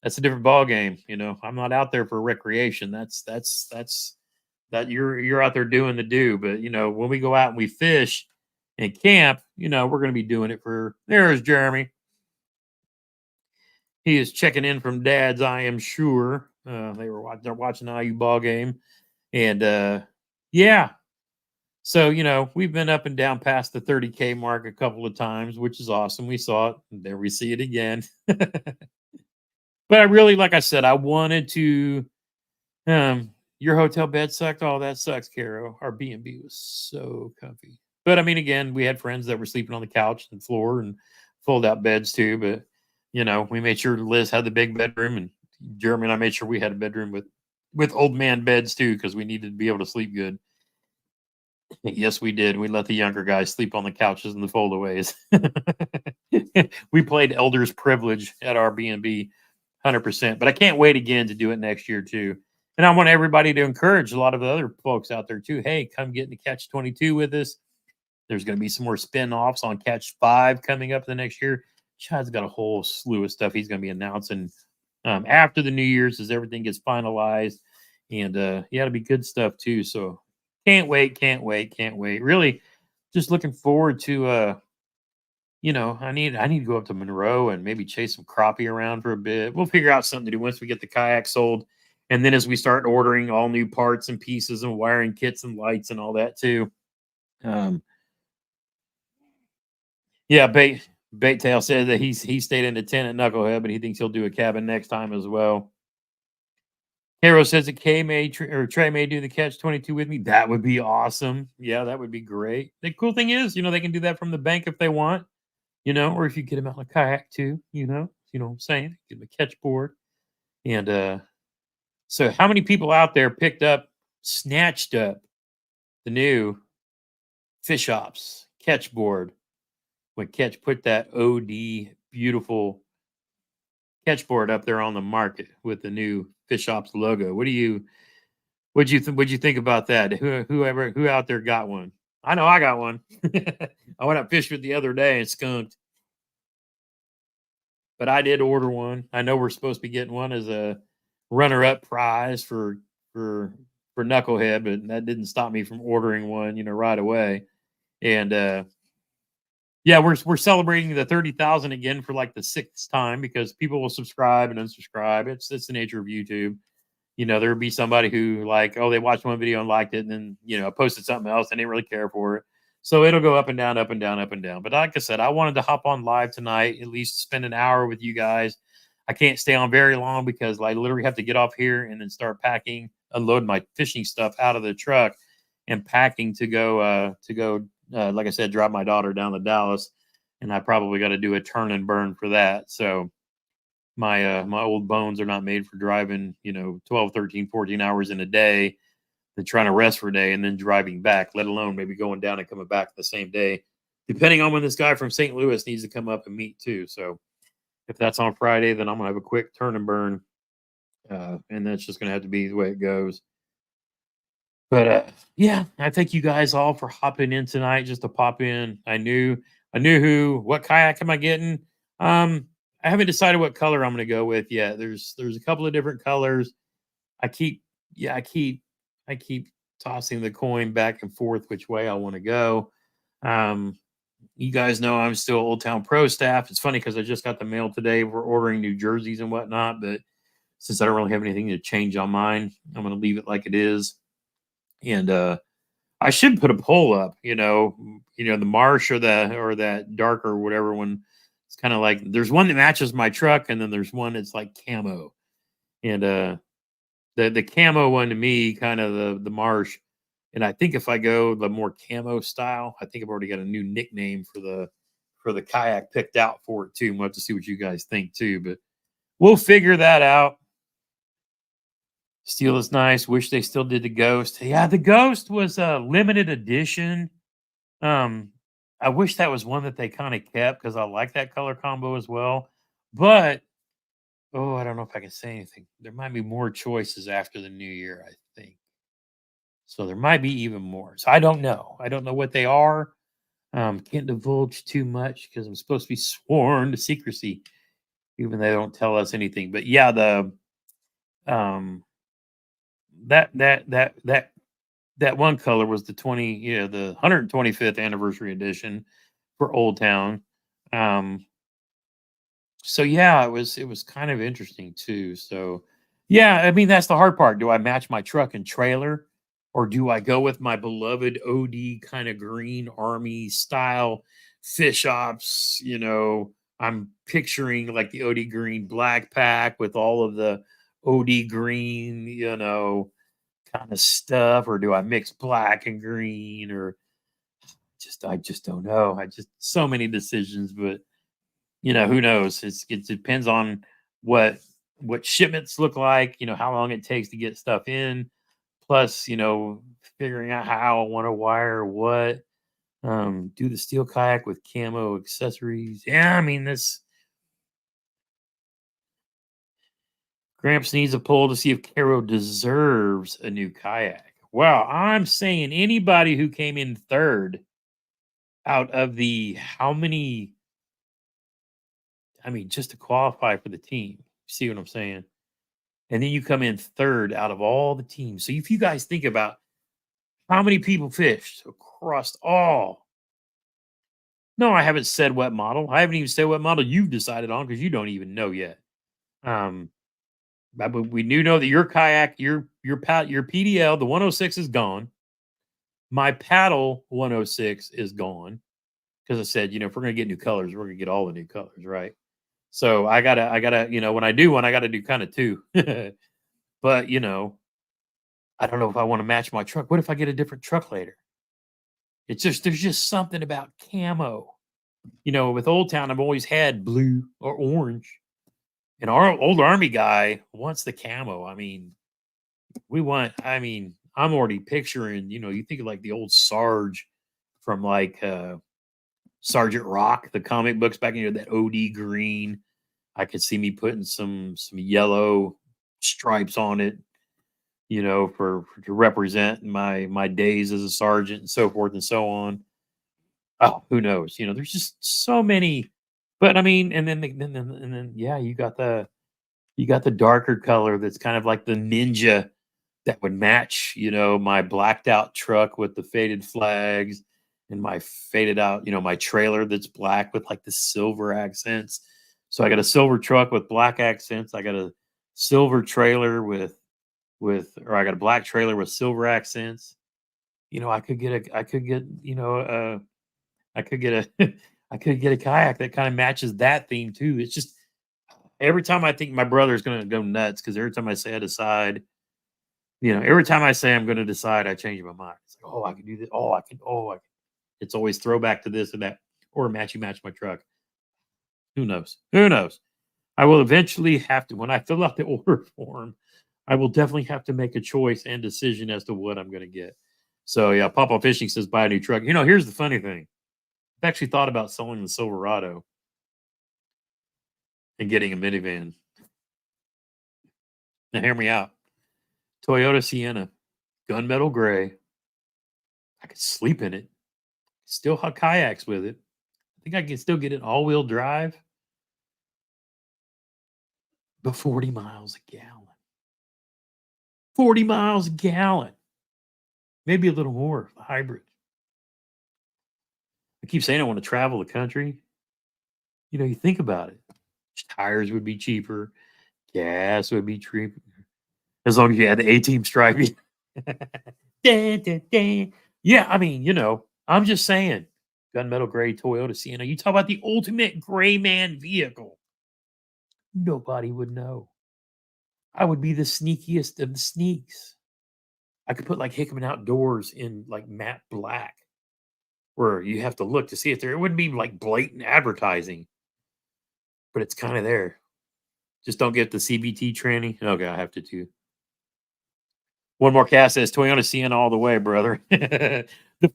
A: That's a different ball game. I'm not out there for recreation. That's that you're out there doing the do. But when we go out and we fish and camp, we're going to be doing it for. There's Jeremy. He is checking in from Dad's, I am sure. They're watching the IU ball game, and yeah. So we've been up and down past the 30K mark a couple of times, which is awesome. We saw it, and there we see it again. But I really, like I said, I wanted to. Your hotel bed sucked. Oh, that sucks, Caro. Our B&B was so comfy. But I mean, again, we had friends that were sleeping on the couch and floor and fold out beds too. But we made sure Liz had the big bedroom, and Jeremy and I made sure we had a bedroom with old man beds too, because we needed to be able to sleep good. Yes, we did. We let the younger guys sleep on the couches and the foldaways. We played elders privilege at our B&B 100%. But I can't wait again to do it next year too. And I want everybody to encourage a lot of the other folks out there too. Hey, come get into Catch 22 with us. There's going to be some more spin-offs on Catch 5 coming up the next year. Chad's got a whole slew of stuff he's going to be announcing after the New Year's as everything gets finalized. And it'll be good stuff too. So can't wait. Really just looking forward to I need to go up to Monroe and maybe chase some crappie around for a bit. We'll figure out something to do once we get the kayak sold. And then as we start ordering all new parts and pieces and wiring kits and lights and all that too. Yeah, Bait Tail said that he stayed in the tent at Knucklehead, but he thinks he'll do a cabin next time as well. Caro says that Trey may do the Catch 22 with me. That would be awesome. Yeah, that would be great. The cool thing is, they can do that from the bank if they want, or if you get them out in a kayak too, you know what I'm saying? Get them a catch board. And so how many people out there snatched up the new Fish Ops catch board when Catch put that OD beautiful catch board up there on the market with the new Fish Ops logo? What'd you think about that? Who out there got one? I know I got one. I went out fishing the other day and skunked. But I did order one. I know we're supposed to be getting one as a runner-up prize for Knucklehead, but that didn't stop me from ordering one, right away. And yeah, we're celebrating the 30,000 again for like the 6th time because people will subscribe and unsubscribe. It's the nature of YouTube. There would be somebody who they watched one video and liked it, and then posted something else and didn't really care for it. So it'll go up and down, up and down, up and down. But like I said, I wanted to hop on live tonight, at least spend an hour with you guys. I can't stay on very long because I literally have to get off here and then start packing, unload my fishing stuff out of the truck, and packing to go. Like I said, drop my daughter down to Dallas, and I probably got to do a turn and burn for that. So my old bones are not made for driving 12, 13, 14 hours in a day, than trying to rest for a day and then driving back, let alone maybe going down and coming back the same day, depending on when this guy from St. Louis needs to come up and meet too. So if that's on Friday, then I'm gonna have a quick turn and burn, and that's just gonna have to be the way it goes. But yeah, I thank you guys all for hopping in tonight just to pop in. I knew what kayak am I getting? I haven't decided what color I'm gonna go with yet. There's a couple of different colors. I keep tossing the coin back and forth which way I want to go. You guys know I'm still Old Town Pro staff. It's funny because I just got the mail today. We're ordering new jerseys and whatnot, but since I don't really have anything to change on mine, I'm going to leave it like it is. And I should put a poll up. The marsh or that darker or whatever one. It's kind of like there's one that matches my truck, and then there's one that's like camo. And the camo one to me, kind of the marsh. And I think if I go the more camo style, I think I've already got a new nickname for the kayak picked out for it too. We'll have to see what you guys think too, but we'll figure that out. Steel is nice. Wish they still did the Ghost. Yeah, the Ghost was a limited edition. I wish that was one that they kind of kept because I like that color combo as well. But I don't know if I can say anything. There might be more choices after the new year, I think. So there might be even more. So I don't know. I don't know what they are. Can't divulge too much because I'm supposed to be sworn to secrecy, even though they don't tell us anything. But yeah, the um that that one color was the 20, yeah, the 125th anniversary edition for Old Town. Um, so yeah, it was kind of interesting too. So yeah, I mean that's the hard part. Do I match my truck and trailer, or do I go with my beloved OD kind of green army style fish ops? I'm picturing like the OD green black pack with all of the OD green, kind of stuff, or do I mix black and green, or I just don't know. I just so many decisions, but who knows? It depends on what what shipments look like, how long it takes to get stuff in, plus, figuring out how I want to wire what. Do the steel kayak with camo accessories. Yeah, I mean this Gramps needs a poll to see if Caro deserves a new kayak. Well, I'm saying anybody who came in third out of the how many, I mean, just to qualify for the team. See what I'm saying? And then you come in third out of all the teams. So if you guys think about how many people fished across all, no, I haven't said what model. I haven't even said what model you've decided on because you don't even know yet. Um, but we do know that your kayak, your PDL, the 106 is gone. My paddle 106 is gone because I said, if we're gonna get new colors, we're gonna get all the new colors, right? So I gotta, when I do one, I gotta do kind of two. But I don't know if I want to match my truck. What if I get a different truck later? There's just something about camo. With Old Town, I've always had blue or orange. And our old army guy wants the camo. I mean, I'm already picturing, you think of like the old Sarge from like Sergeant Rock, the comic books back in that OD green. I could see me putting some yellow stripes on it, for to represent my days as a sergeant and so forth and so on. Oh, who knows? There's just so many. But I mean, and then yeah, you got the darker color that's kind of like the ninja that would match, my blacked out truck with the faded flags and my faded out, my trailer that's black with like the silver accents. So I got a silver truck with black accents. I got a silver trailer or I got a black trailer with silver accents. I could get, I could get a I could get a kayak that kind of matches that theme too. It's just every time I think my brother's gonna go nuts because every time I say I decide, every time I say I'm gonna decide, I change my mind. It's like, oh, I can do this. I can. It's always throwback to this or that, or match my truck. Who knows? Who knows? I will eventually have to when I fill out the order form. I will definitely have to make a choice and decision as to what I'm going to get. So yeah, Papa Fishing says buy a new truck. Here's the funny thing. I've actually thought about selling the Silverado and getting a minivan. Now hear me out. Toyota Sienna, gunmetal gray. I could sleep in it. Still have kayaks with it. I think I can still get it all-wheel drive, but 40 miles a gallon. 40 miles a gallon. Maybe a little more, the hybrid. I keep saying I want to travel the country. You think about it. Tires would be cheaper. Gas would be cheaper. As long as you had the A-team striping. Dun, dun, dun. Yeah, I mean, I'm just saying. Gunmetal gray Toyota Sienna. You talk about the ultimate gray man vehicle. Nobody would know. I would be the sneakiest of the sneaks. I could put like Hickman Outdoors in like matte black, where you have to look to see if there. It wouldn't be like blatant advertising, but it's kind of there. Just don't get the CBT tranny. Okay, I have to too. One more cast says Toyota Sienna all the way, brother. The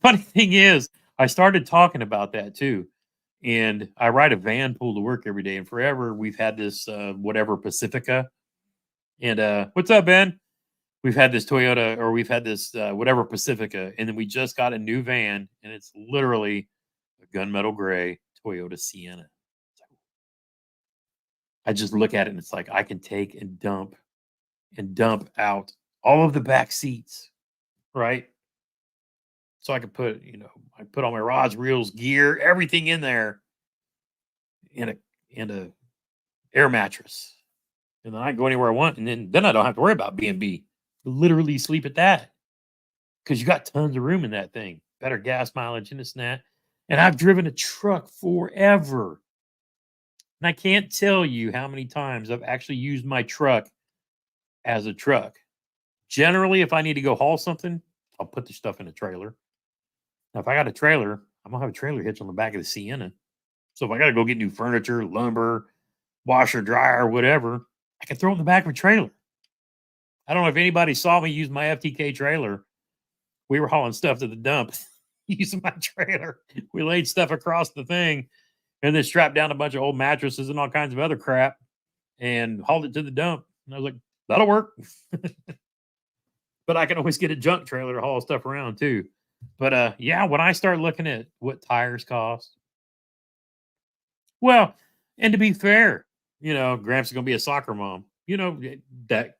A: funny thing is, I started talking about that too. And I ride a van pool to work every day. And forever we've had this whatever Pacifica. And what's up, Ben? we've had this Toyota, or we've had this whatever Pacifica, and then we just got a new van, and it's literally a gunmetal gray Toyota Sienna. I just look at it and it's like I can take and dump out all of the back seats, right? So I could put, I put all my rods, reels, gear, everything in there in a air mattress. And then I can go anywhere I want. And then I don't have to worry about B&B. Literally sleep at that. Because you got tons of room in that thing. Better gas mileage and this and that. And I've driven a truck forever. And I can't tell you how many times I've actually used my truck as a truck. Generally, if I need to go haul something, I'll put the stuff in a trailer. Now, if I got a trailer, I'm gonna have a trailer hitch on the back of the Sienna. So if I gotta go get new furniture, lumber, washer, dryer, whatever, I can throw it in the back of a trailer. I don't know if anybody saw me use my FTK trailer. We were hauling stuff to the dump using my trailer. We laid stuff across the thing and then strapped down a bunch of old mattresses and all kinds of other crap and hauled it to the dump. And I was like, that'll work. But I can always get a junk trailer to haul stuff around too. But yeah, when I start looking at what tires cost, well, and to be fair, Gramps is gonna be a soccer mom. That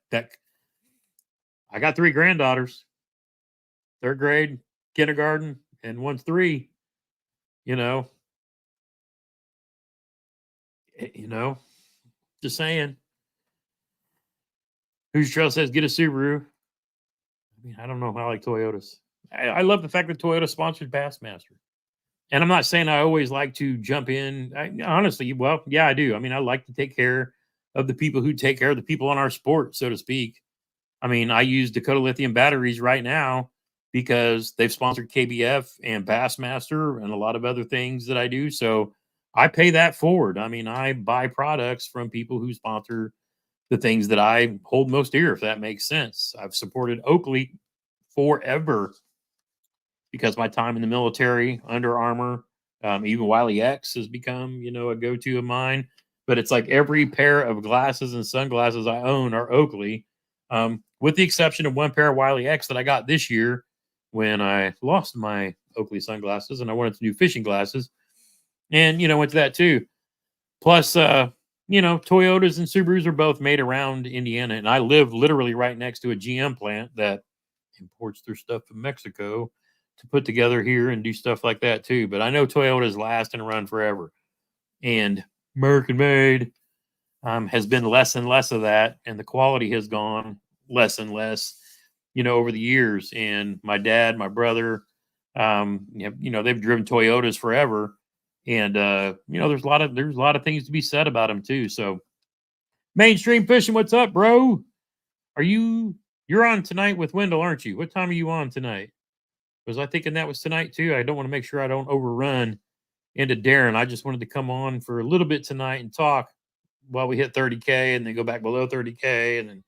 A: I got 3 granddaughters, 3rd grade, kindergarten, and one's 3. You know, you know, just saying. Who's Trail says get a Subaru. I mean, I don't know how I like Toyotas. I love the fact that Toyota sponsored Bassmaster. And I'm not saying I always like to jump in. Honestly, well, yeah, I do. I mean, I like to take care of the people who take care of the people on our sport, so to speak. I mean, I use Dakota Lithium batteries right now because they've sponsored KBF and Bassmaster and a lot of other things that I do. So I pay that forward. I mean, I buy products from people who sponsor the things that I hold most dear, if that makes sense. I've supported Oakley forever because my time in the military, Under Armour, even Wiley X has become, a go-to of mine. But it's like every pair of glasses and sunglasses I own are Oakley, with the exception of one pair of Wiley X that I got this year when I lost my Oakley sunglasses and I wanted to do fishing glasses. And, went to that too. Plus, Toyotas and Subarus are both made around Indiana. And I live literally right next to a GM plant that imports their stuff from Mexico to put together here and do stuff like that too. But I know Toyota's last and run forever. And American made has been less and less of that. And the quality has gone less and less, over the years. And my dad, my brother, they've driven Toyotas forever. And there's a lot of things to be said about them too. So Mainstream Fishing, what's up, bro? You're on tonight with Wendell, aren't you? What time are you on tonight? Was I thinking that was tonight too? I don't want to make sure I don't overrun into Darren. I just wanted to come on for a little bit tonight and talk while we hit 30K and then go back below 30K and then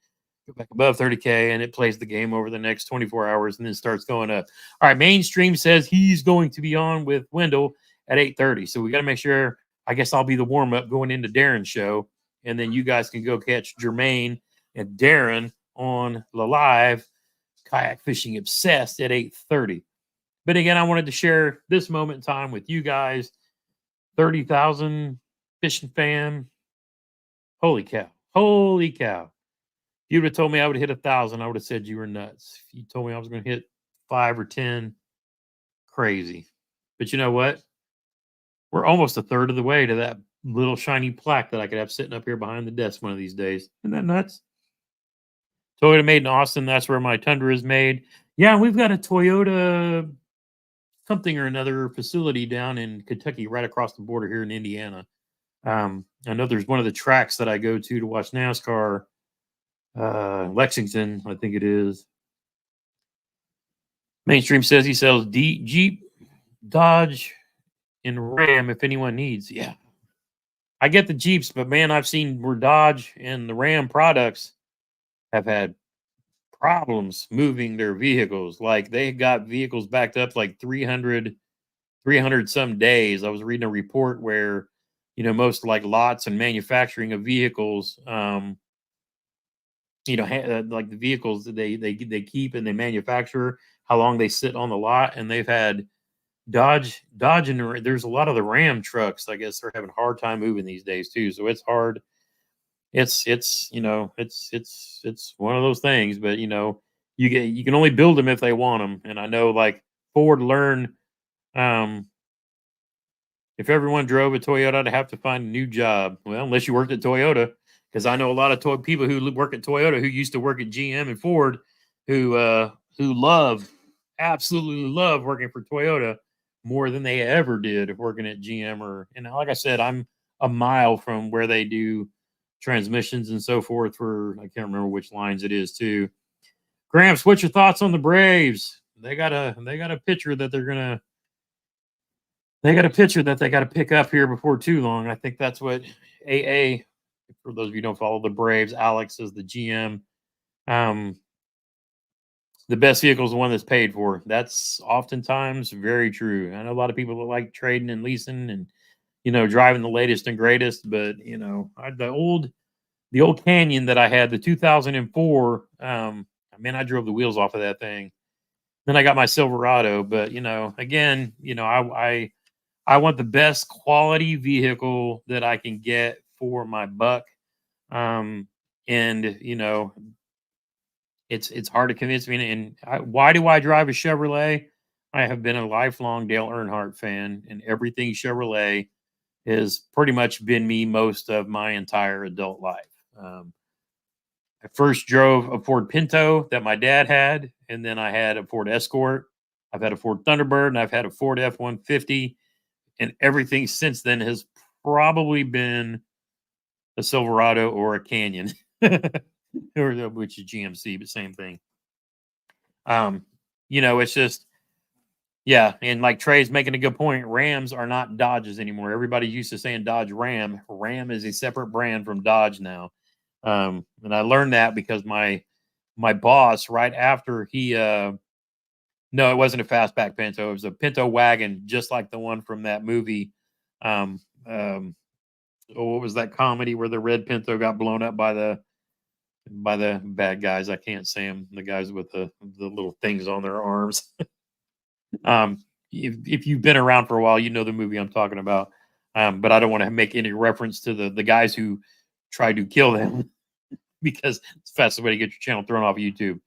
A: go back above 30K, and it plays the game over the next 24 hours and then starts going up. All right, Mainstream says he's going to be on with Wendell at 8:30. So we got to make sure, I guess I'll be the warm-up going into Darren's show, and then you guys can go catch Jermaine and Darren on the live Kayak Fishing Obsessed at 8:30. But again, I wanted to share this moment in time with you guys. 30,000 Fishin Fam. Holy cow. Holy cow. If you would have told me I would hit 1,000, I would have said you were nuts. If you told me I was going to hit 5 or 10, crazy. But you know what? We're almost a third of the way to that little shiny plaque that I could have sitting up here behind the desk one of these days. Isn't that nuts? Toyota made in Austin. That's where my Tundra is made. Yeah, we've got a Toyota something or another facility down in Kentucky, right across the border here in Indiana. I know there's one of the tracks that I go to watch NASCAR, Lexington, I think it is. Mainstream says he sells Jeep, Dodge, and Ram if anyone needs. Yeah. I get the Jeeps, but man, I've seen where Dodge and the Ram products have had problems moving their vehicles. Like they got vehicles backed up like 300 some days. I was reading a report where, most like lots and manufacturing of vehicles, like the vehicles that they keep and they manufacture, how long they sit on the lot, and they've had Dodge, and there's a lot of the Ram trucks. I guess they're having a hard time moving these days too. So it's hard. It's one of those things. But you can only build them if they want them. And I know like Ford learned, um, if everyone drove a Toyota, I'd have to find a new job. Well, unless you worked at Toyota, because I know a lot of people who work at Toyota who used to work at GM and Ford, who absolutely love working for Toyota more than they ever did working at GM. Or like I said, I'm a mile from where they do transmissions and so forth. For I can't remember which lines it is too. Gramps, what's your thoughts on the Braves? They got a pitcher that they got to pick up here before too long. I think that's what AA, for those of you who don't follow the Braves, Alex is the GM. Um, the best vehicle is the one that's paid for. That's oftentimes very true. I know a lot of people that like trading and leasing and driving the latest and greatest, but the old Canyon that I had, the 2004. I drove the wheels off of that thing. Then I got my Silverado, but again, I want the best quality vehicle that I can get for my buck. And it's hard to convince me. And why do I drive a Chevrolet? I have been a lifelong Dale Earnhardt fan, and everything Chevrolet has pretty much been me most of my entire adult life. I first drove a Ford Pinto that my dad had, and then I had a Ford Escort. I've had a Ford Thunderbird, and I've had a Ford F-150, and everything since then has probably been a Silverado or a Canyon, which is GMC, but same thing. It's just, yeah, and like Trey's making a good point. Rams are not Dodges anymore. Everybody used to saying Dodge Ram. Ram is a separate brand from Dodge now. And I learned that because my boss, right after he no, it wasn't a fastback Pinto. It was a Pinto wagon, just like the one from that movie. Um, um, what was that comedy where the red Pinto got blown up by the bad guys? I can't say them. The guys with the little things on their arms. If you've been around for a while, you know the movie I'm talking about. But I don't want to make any reference to the guys who tried to kill them because it's the fastest way to get your channel thrown off of YouTube.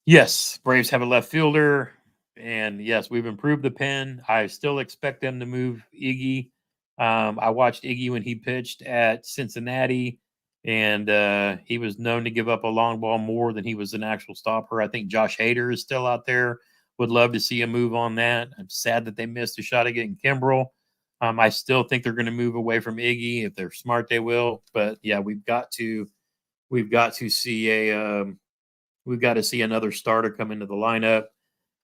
A: Yes, Braves have a left fielder, and yes, we've improved the pen. I still expect them to move Iggy. I watched Iggy when he pitched at Cincinnati, and he was known to give up a long ball more than he was an actual stopper. I think Josh Hader is still out there. Would love to see a move on that. I'm sad that they missed a shot at getting Kimbrel. I still think they're going to move away from Iggy. If they're smart, they will. But yeah, we've got to see another starter come into the lineup.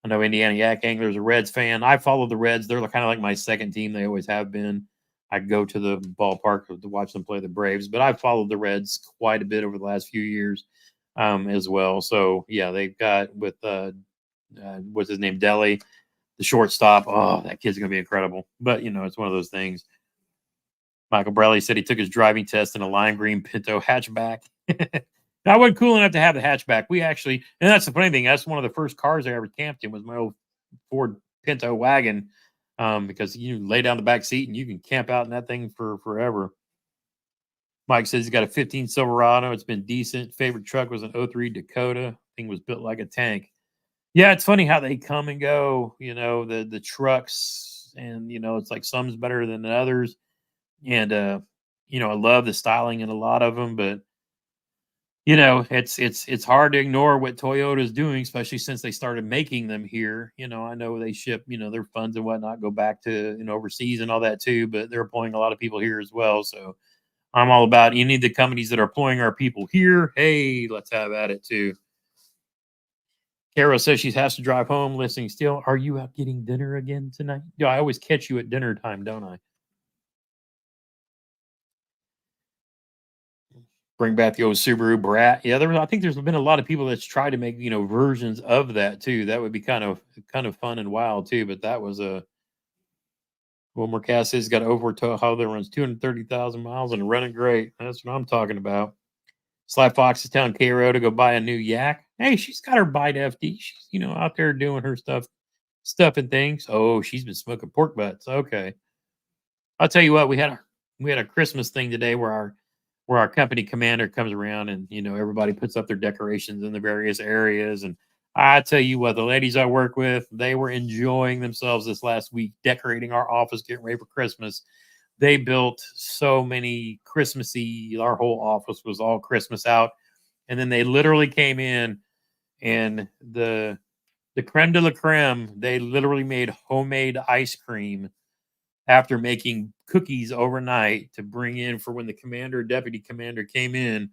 A: I know Indiana Yak Angler's a Reds fan. I follow the Reds. They're kind of like my second team. They always have been. I go to the ballpark to watch them play the Braves, but I've followed the Reds quite a bit over the last few years as well. So yeah, they've got with what's his name, Delhi, the shortstop. Oh, that kid's gonna be incredible. But it's one of those things. Michael Bradley said he took his driving test in a lime green Pinto hatchback. I wasn't cool enough to have the hatchback. We actually, and that's the funny thing, that's one of the first cars I ever camped in was my old Ford Pinto wagon, because you lay down the back seat and you can camp out in that thing for forever. Mike says he's got a 15 Silverado. It's been decent. Favorite truck was an 03 Dakota. Thing was built like a tank. Yeah, it's funny how they come and go, the trucks, and it's like some's better than others. And I love the styling in a lot of them, but it's hard to ignore what Toyota is doing, especially since they started making them here. I know they ship, their funds and whatnot go back to overseas and all that too, but they're employing a lot of people here as well. So I'm all about any of the companies that are employing our people here. Hey, let's have at it too. Carol says she has to drive home listening still. Are you out getting dinner again tonight? Yeah, I always catch you at dinner time, don't I? Bring back the old Subaru Brat. Yeah, I think there's been a lot of people that's tried to make versions of that too. That would be kind of fun and wild too. But that was Wilmer Cass has got over to how that runs 230,000 miles and running great. That's what I'm talking about. Sly Fox is telling K-Ro to go buy a new yak. Hey, she's got her bite FD. She's, out there doing her stuff and things. Oh, she's been smoking pork butts. Okay. I'll tell you what, we had a Christmas thing today where our company commander comes around and everybody puts up their decorations in the various areas. And I tell you what, the ladies I work with, they were enjoying themselves this last week, decorating our office, getting ready for Christmas. They built so many Christmassy, our whole office was all Christmas out. And then they literally came in and the creme de la creme, they literally made homemade ice cream after making cookies overnight to bring in for when the commander, deputy commander came in.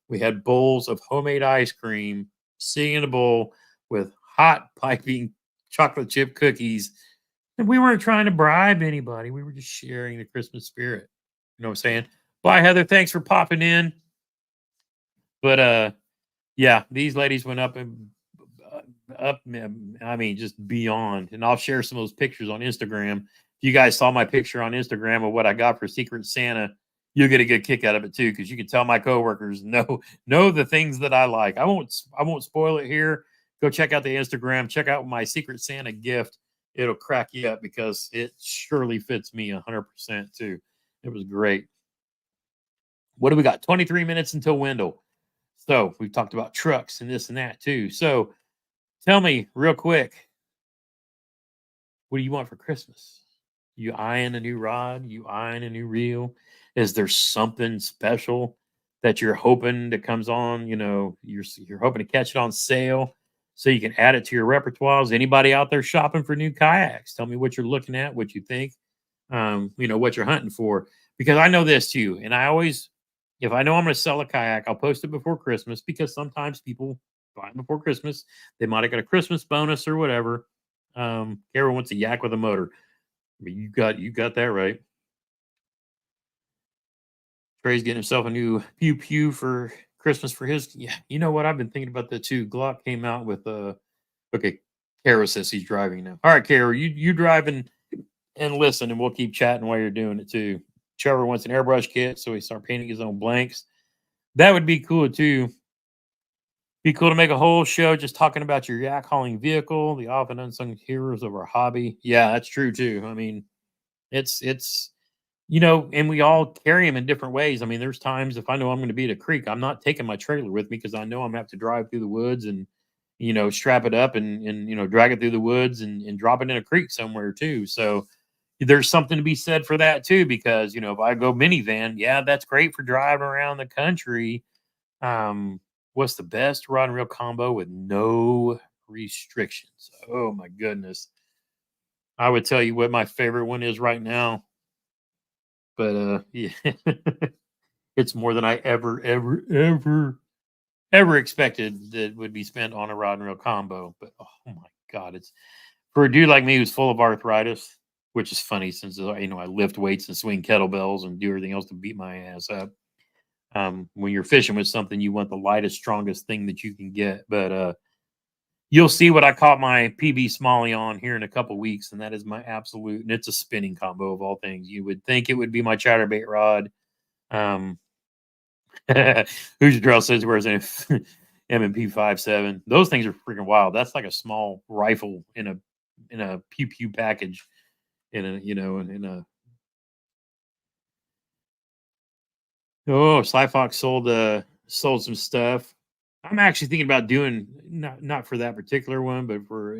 A: We had bowls of homemade ice cream sitting in a bowl with hot piping chocolate chip cookies. And we weren't trying to bribe anybody. We were just sharing the Christmas spirit. You know what I'm saying? Bye, Heather. Thanks for popping in. But yeah, these ladies went up and I mean, just beyond. And I'll share some of those pictures on Instagram. If you guys saw my picture on Instagram of what I got for Secret Santa, you'll get a good kick out of it too, because you can tell my coworkers know the things that I like. I won't spoil it here. Go check out the Instagram. Check out my Secret Santa gift. It'll crack you up because it surely fits me 100% too. It was great. What do we got? 23 minutes until Wendell. So we've talked about trucks and this and that too. So tell me real quick, what do you want for Christmas? You eyeing a new rod? You eyeing a new reel? Is there something special that you're hoping that comes on? You're hoping to catch it on sale so you can add it to your repertoire. Is anybody out there shopping for new kayaks? Tell me what you're looking at, what you think, what you're hunting for. Because I know this too, and I always, if I know I'm going to sell a kayak, I'll post it before Christmas because sometimes people buy it before Christmas. They might have got a Christmas bonus or whatever. Kara wants a yak with a motor. You got that right. Trey's getting himself a new pew pew for Christmas for his. Yeah, you know what? I've been thinking about that too. Glock came out with okay, Kara says he's driving now. All right, Kara, you driving and listen, and we'll keep chatting while you're doing it too. Trevor wants an airbrush kit, so he start painting his own blanks. That would be cool too. Be cool to make a whole show just talking about your yak hauling vehicle, the often unsung heroes of our hobby. Yeah, that's true too. I mean, it's and we all carry them in different ways. I mean, there's times if I know I'm going to be at a creek, I'm not taking my trailer with me because I know I'm going to have to drive through the woods and strap it up and drag it through the woods and drop it in a creek somewhere too. So there's something to be said for that too, because if I go minivan, yeah, that's great for driving around the country. What's the best rod and reel combo with no restrictions? Oh my goodness. I would tell you what my favorite one is right now. But yeah, it's more than I ever expected that would be spent on a rod and reel combo. But oh my god, it's for a dude like me who's full of arthritis, which is funny since I lift weights and swing kettlebells and do everything else to beat my ass up. When you're fishing with something, you want the lightest, strongest thing that you can get. But you'll see what I caught my PB Smalley on here in a couple weeks, and that is my absolute. And it's a spinning combo of all things. You would think it would be my chatterbait rod. Who's Drill says where's an M&P 57. Those things are freaking wild. That's like a small rifle in a pew pew package. Oh, Sly Fox sold some stuff. I'm actually thinking about doing not for that particular one, but for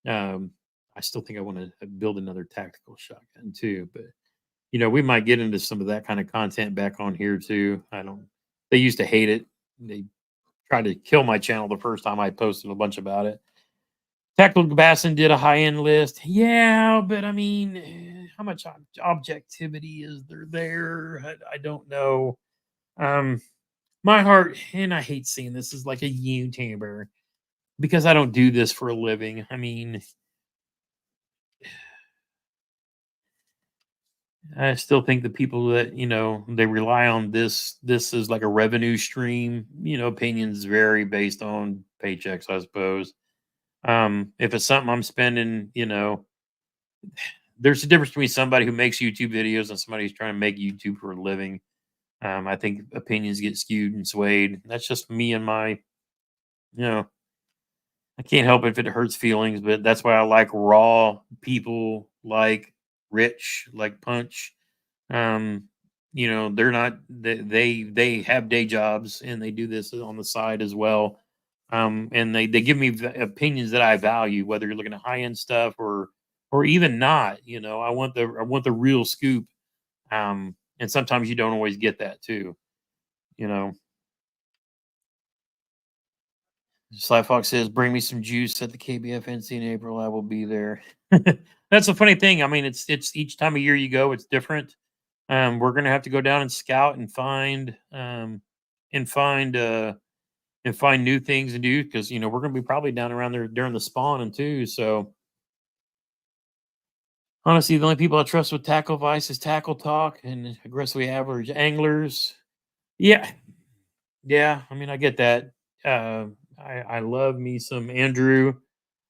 A: I still think I want to build another tactical shotgun too. But we might get into some of that kind of content back on here too. I don't. They used to hate it. They tried to kill my channel the first time I posted a bunch about it. Tactical Bassin did a high end list. Yeah, but I mean, how much objectivity is there? I don't know. My heart, and I hate seeing this, is like a YouTuber because I don't do this for a living. I mean, I still think the people that they rely on this is like a revenue stream. Opinions vary based on paychecks, I suppose. If it's something I'm spending, there's a difference between somebody who makes YouTube videos and somebody who's trying to make YouTube for a living. I think opinions get skewed and swayed. That's just me and my, you know, I can't help it if it hurts feelings, but that's why I like raw people like Rich, like Punch. Um, they're not they have day jobs and they do this on the side as well. And they give me opinions that I value, whether you're looking at high end stuff or even not. I want the real scoop. And sometimes you don't always get that too. You know, Sly Fox says, "Bring me some juice at the KBFNC in April. I will be there." That's a funny thing. I mean, it's each time of year you go, it's different. We're gonna have to go down and scout and find and find new things to do because we're gonna be probably down around there during the spawning too. So honestly, the only people I trust with tackle advice is tackle talk and aggressively average anglers. Yeah, yeah. I mean, I get that. I love me some Andrew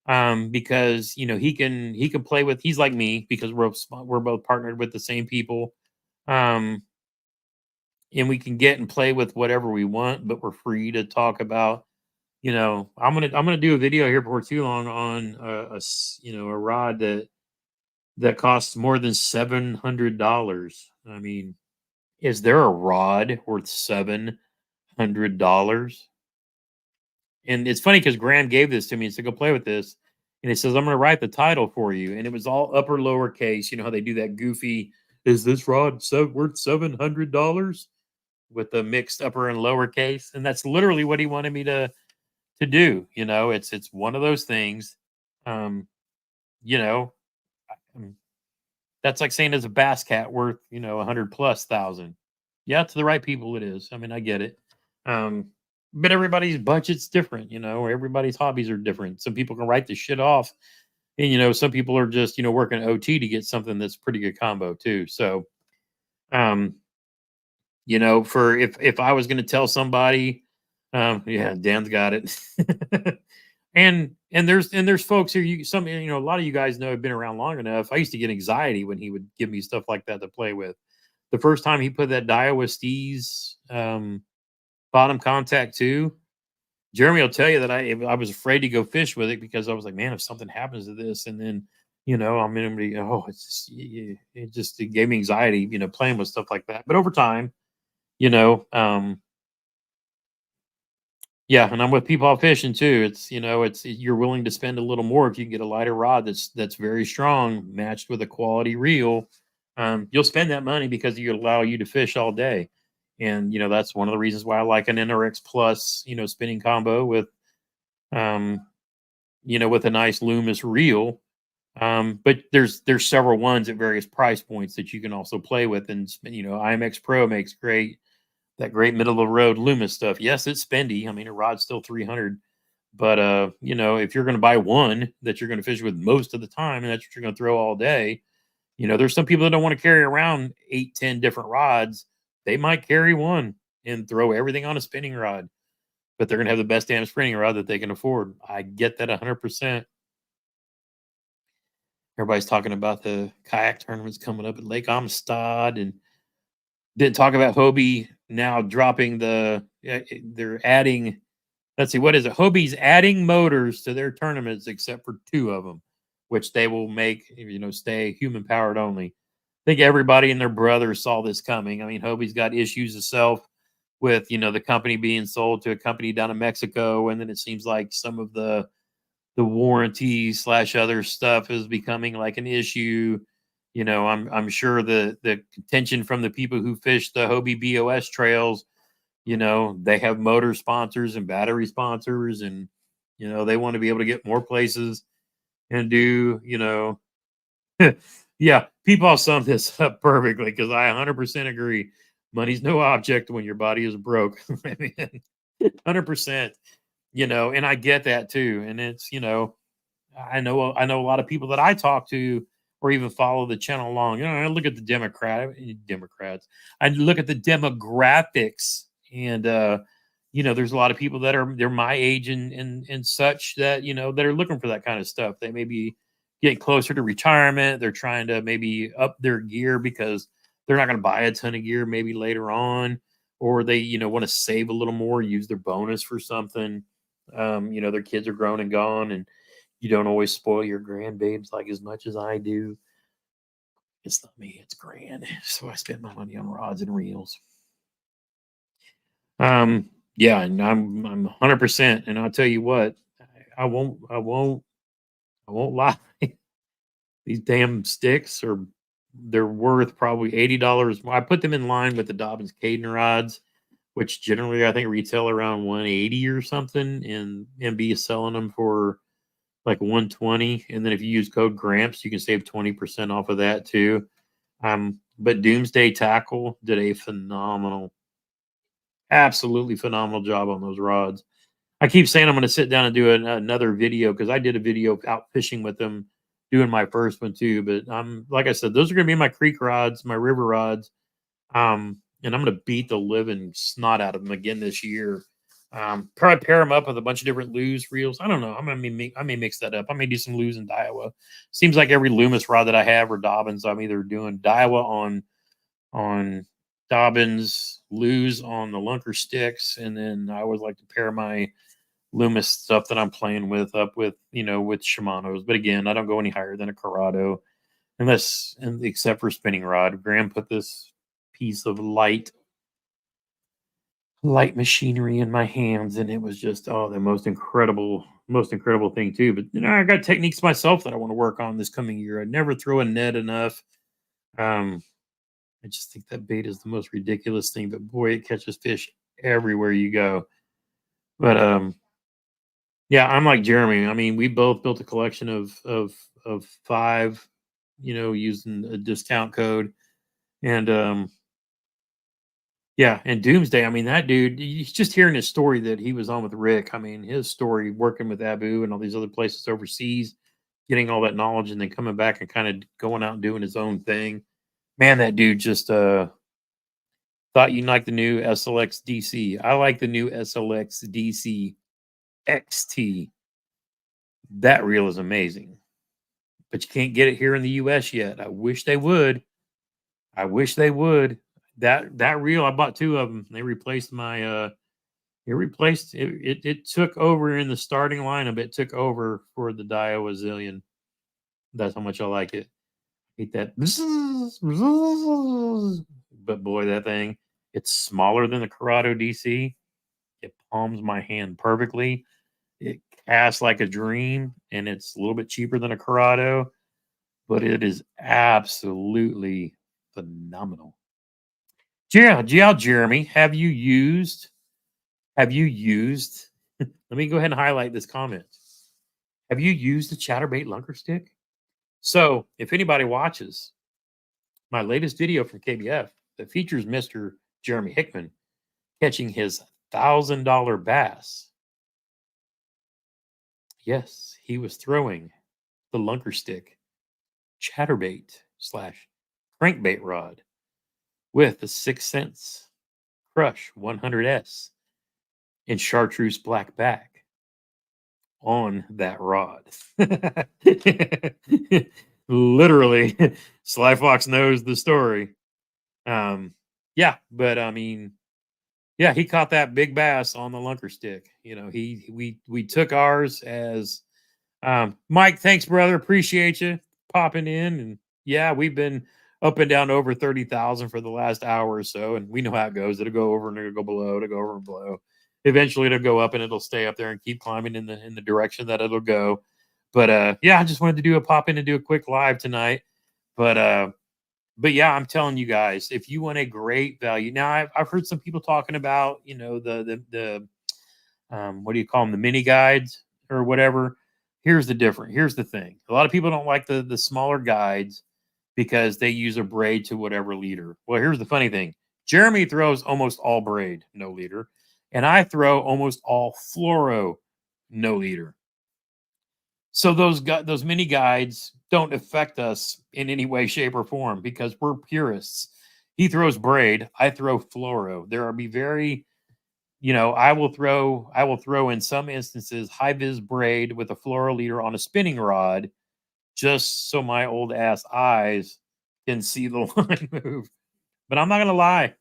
A: because he can play with. He's like me because we're both partnered with the same people. Um, and we can get and play with whatever we want, but we're free to talk about. I'm gonna do a video here before too long on a rod that costs more than $700. I mean, is there a rod worth $700? And it's funny because Graham gave this to me and said, "Go play with this." And it says, "I'm going to write the title for you." And it was all upper lowercase. You know how they do that goofy, "Is this rod worth $700?" with the mixed upper and lowercase. And that's literally what he wanted me to do. It's one of those things. Um, you know, um, that's like saying, "Is a bass cat worth 100 plus thousand?" Yeah, to the right people, it is. I mean, I get it. Um, but everybody's budget's different. Everybody's hobbies are different. Some people can write the shit off, and some people are just working OT to get something that's pretty good combo too. So, um, for if I was going to tell somebody, yeah, Dan's got it. And there's folks here. A lot of you guys know have been around long enough. I used to get anxiety when he would give me stuff like that to play with. The first time he put that Daiwa Steez bottom contact too, Jeremy will tell you that I was afraid to go fish with it because I was like, man, if something happens to this, and then I'm gonna be, it's just it gave me anxiety, playing with stuff like that. But over time, you know, um, yeah, and I'm with people out fishing too. It's you're willing to spend a little more if you can get a lighter rod that's very strong, matched with a quality reel. You'll spend that money because you allow you to fish all day, and that's one of the reasons why I like an NRX Plus, spinning combo um, with a nice Loomis reel. But there's several ones at various price points that you can also play with, and IMX Pro makes great middle of the road Loomis stuff. Yes, it's spendy. I mean, a rod's still 300, but if you're going to buy one that you're going to fish with most of the time, and that's what you're going to throw all day, there's some people that don't want to carry around 8, 10 different rods. They might carry one and throw everything on a spinning rod, but they're going to have the best damn spinning rod that they can afford. I get that 100%. Everybody's talking about the kayak tournaments coming up at Lake Amistad, and didn't talk about Hobie now dropping they're adding, let's see, what is it? Hobie's adding motors to their tournaments except for 2 of them, which they will make, stay human powered only. I think everybody and their brother saw this coming. I mean, Hobie's got issues itself with, the company being sold to a company down in Mexico. And then it seems like some of the warranty slash other stuff is becoming like an issue. I'm sure the contention from the people who fish the Hobie BOS trails, they have motor sponsors and battery sponsors, and they want to be able to get more places and do, yeah, people sum this up perfectly because I 100% agree. Money's no object when your body is broke. I mean, 100%. And I get that too. And it's, I know a lot of people that I talk to or even follow the channel along. I look at the Democrats. I look at the demographics, and there's a lot of people they're my age and such that that are looking for that kind of stuff. They may be getting closer to retirement. They're trying to maybe up their gear because they're not going to buy a ton of gear maybe later on, or they, want to save a little more, use their bonus for something. Their kids are grown and gone, and you don't always spoil your grandbabes like as much as I do. It's not me, it's grand. So I spend my money on rods and reels. Yeah, and I'm 100%, and I'll tell you what, I won't lie. These damn sticks they're worth probably $80. I put them in line with the Dobbins Caden rods, which generally I think retail around 180 or something, and MB is selling them for like 120. And then if you use code Gramps, you can save 20% off of that too. But Doomsday Tackle did a absolutely phenomenal job on those rods. I keep saying I'm going to sit down and do another video because I did a video out fishing with them, doing my first one too. But like I said, those are going to be my creek rods, my river rods, and I'm going to beat the living snot out of them again this year. Probably pair them up with a bunch of different Lewis reels. I don't know. I may mix that up. I may do some Lewis and Daiwa. Seems like every Loomis rod that I have or Dobbins, I'm either doing Daiwa on Dobbins, Lewis on the Lunker sticks, and then I always like to pair my Loomis stuff that I'm playing with up with with Shimano's. But again, I don't go any higher than a Corrado, except for spinning rod. Graham put this piece of light machinery in my hands, and it was just the most incredible thing too. But I got techniques myself that I want to work on this coming year. I never throw a net enough. I just think that bait is the most ridiculous thing, but boy, it catches fish everywhere you go. But yeah, I'm like Jeremy. I mean, we both built a collection of 5, using a discount code. And yeah, and Doomsday, I mean, that dude, he's just hearing his story that he was on with Rick. I mean, his story working with Abu and all these other places overseas, getting all that knowledge and then coming back and kind of going out and doing his own thing. Man, that dude just thought you like the new SLX DC. I like the new SLX DC XT. That reel is amazing, but you can't get it here in the US yet. I wish they would. That reel, I bought 2 of them. They replaced my it took over in the starting lineup. It took over for the Daiwa Zillion. That's how much I like it. Hate that. But boy, that thing, it's smaller than the Corrado DC. It palms my hand perfectly. It casts like a dream, and it's a little bit cheaper than a Corrado, but it is absolutely phenomenal. Jeremy, have you used let me go ahead and highlight this comment. Have you used the chatterbait lunker stick? So if anybody watches my latest video from KBF that features Mr. Jeremy Hickman catching his $1,000 bass, yes, he was throwing the lunker stick chatterbait / crankbait rod with the 6 Sense Crush 100S in chartreuse black back on that rod. Literally, Sly Fox knows the story. Yeah, but I mean, yeah, he caught that big bass on the lunker stick. We took ours as Mike. Thanks, brother. Appreciate you popping in. And yeah, we've been up and down over 30,000 for the last hour or so, and we know how it goes. It'll go over and it'll go below. It'll go over and below. Eventually, it'll go up and it'll stay up there and keep climbing in the direction that it'll go. But yeah, I just wanted to do a quick live tonight. But yeah, I'm telling you guys, if you want a great value, now I've heard some people talking about the what do you call them, the mini guides or whatever. Here's the thing. A lot of people don't like the smaller guides because they use a braid to whatever leader. Well, here's the funny thing. Jeremy throws almost all braid, no leader, and I throw almost all fluoro, no leader. So those mini guides don't affect us in any way, shape, or form because we're purists. He throws braid, I throw fluoro. There will be very, I will throw in some instances high vis braid with a fluoro leader on a spinning rod just so my old ass eyes can see the line move. But I'm not gonna lie,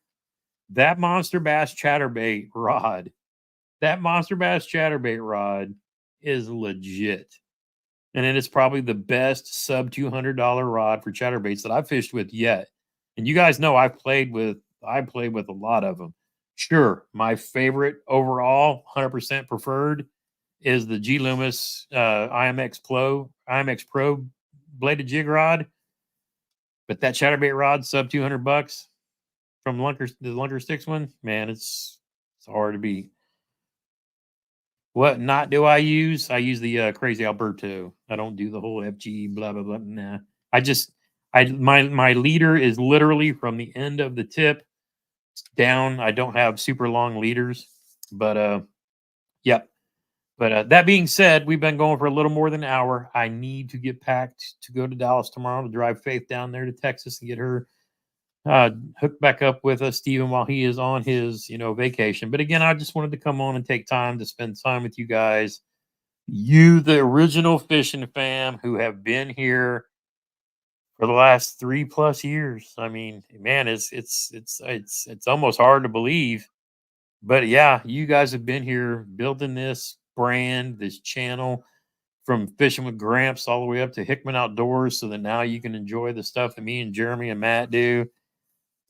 A: that monster bass chatterbait rod, that monster bass chatterbait rod is legit. And it is probably the best sub $200 rod for chatterbaits that I've fished with yet. And you guys know I played with a lot of them. Sure, my favorite overall, 100% preferred, is the G Loomis IMX Pro bladed jig rod. But that chatterbait rod, sub $200 from the Lunker Sticks one, man, it's hard to beat. What knot do I use? I use the Crazy Alberto. I don't do the whole FG blah blah blah. Nah, I just my leader is literally from the end of the tip down. I don't have super long leaders, but yep. But that being said, we've been going for a little more than an hour. I need to get packed to go to Dallas tomorrow to drive Faith down there to Texas and get her hooked back up with Steven while he is on his, vacation. But again, I just wanted to come on and take time to spend time with you guys. You, the original Fishin Fam, who have been here for the last 3+ years. I mean, man, it's almost hard to believe. But yeah, you guys have been here building this brand, this channel from Fishing with Gramps all the way up to Hickman Outdoors, so that now you can enjoy the stuff that me and Jeremy and Matt do.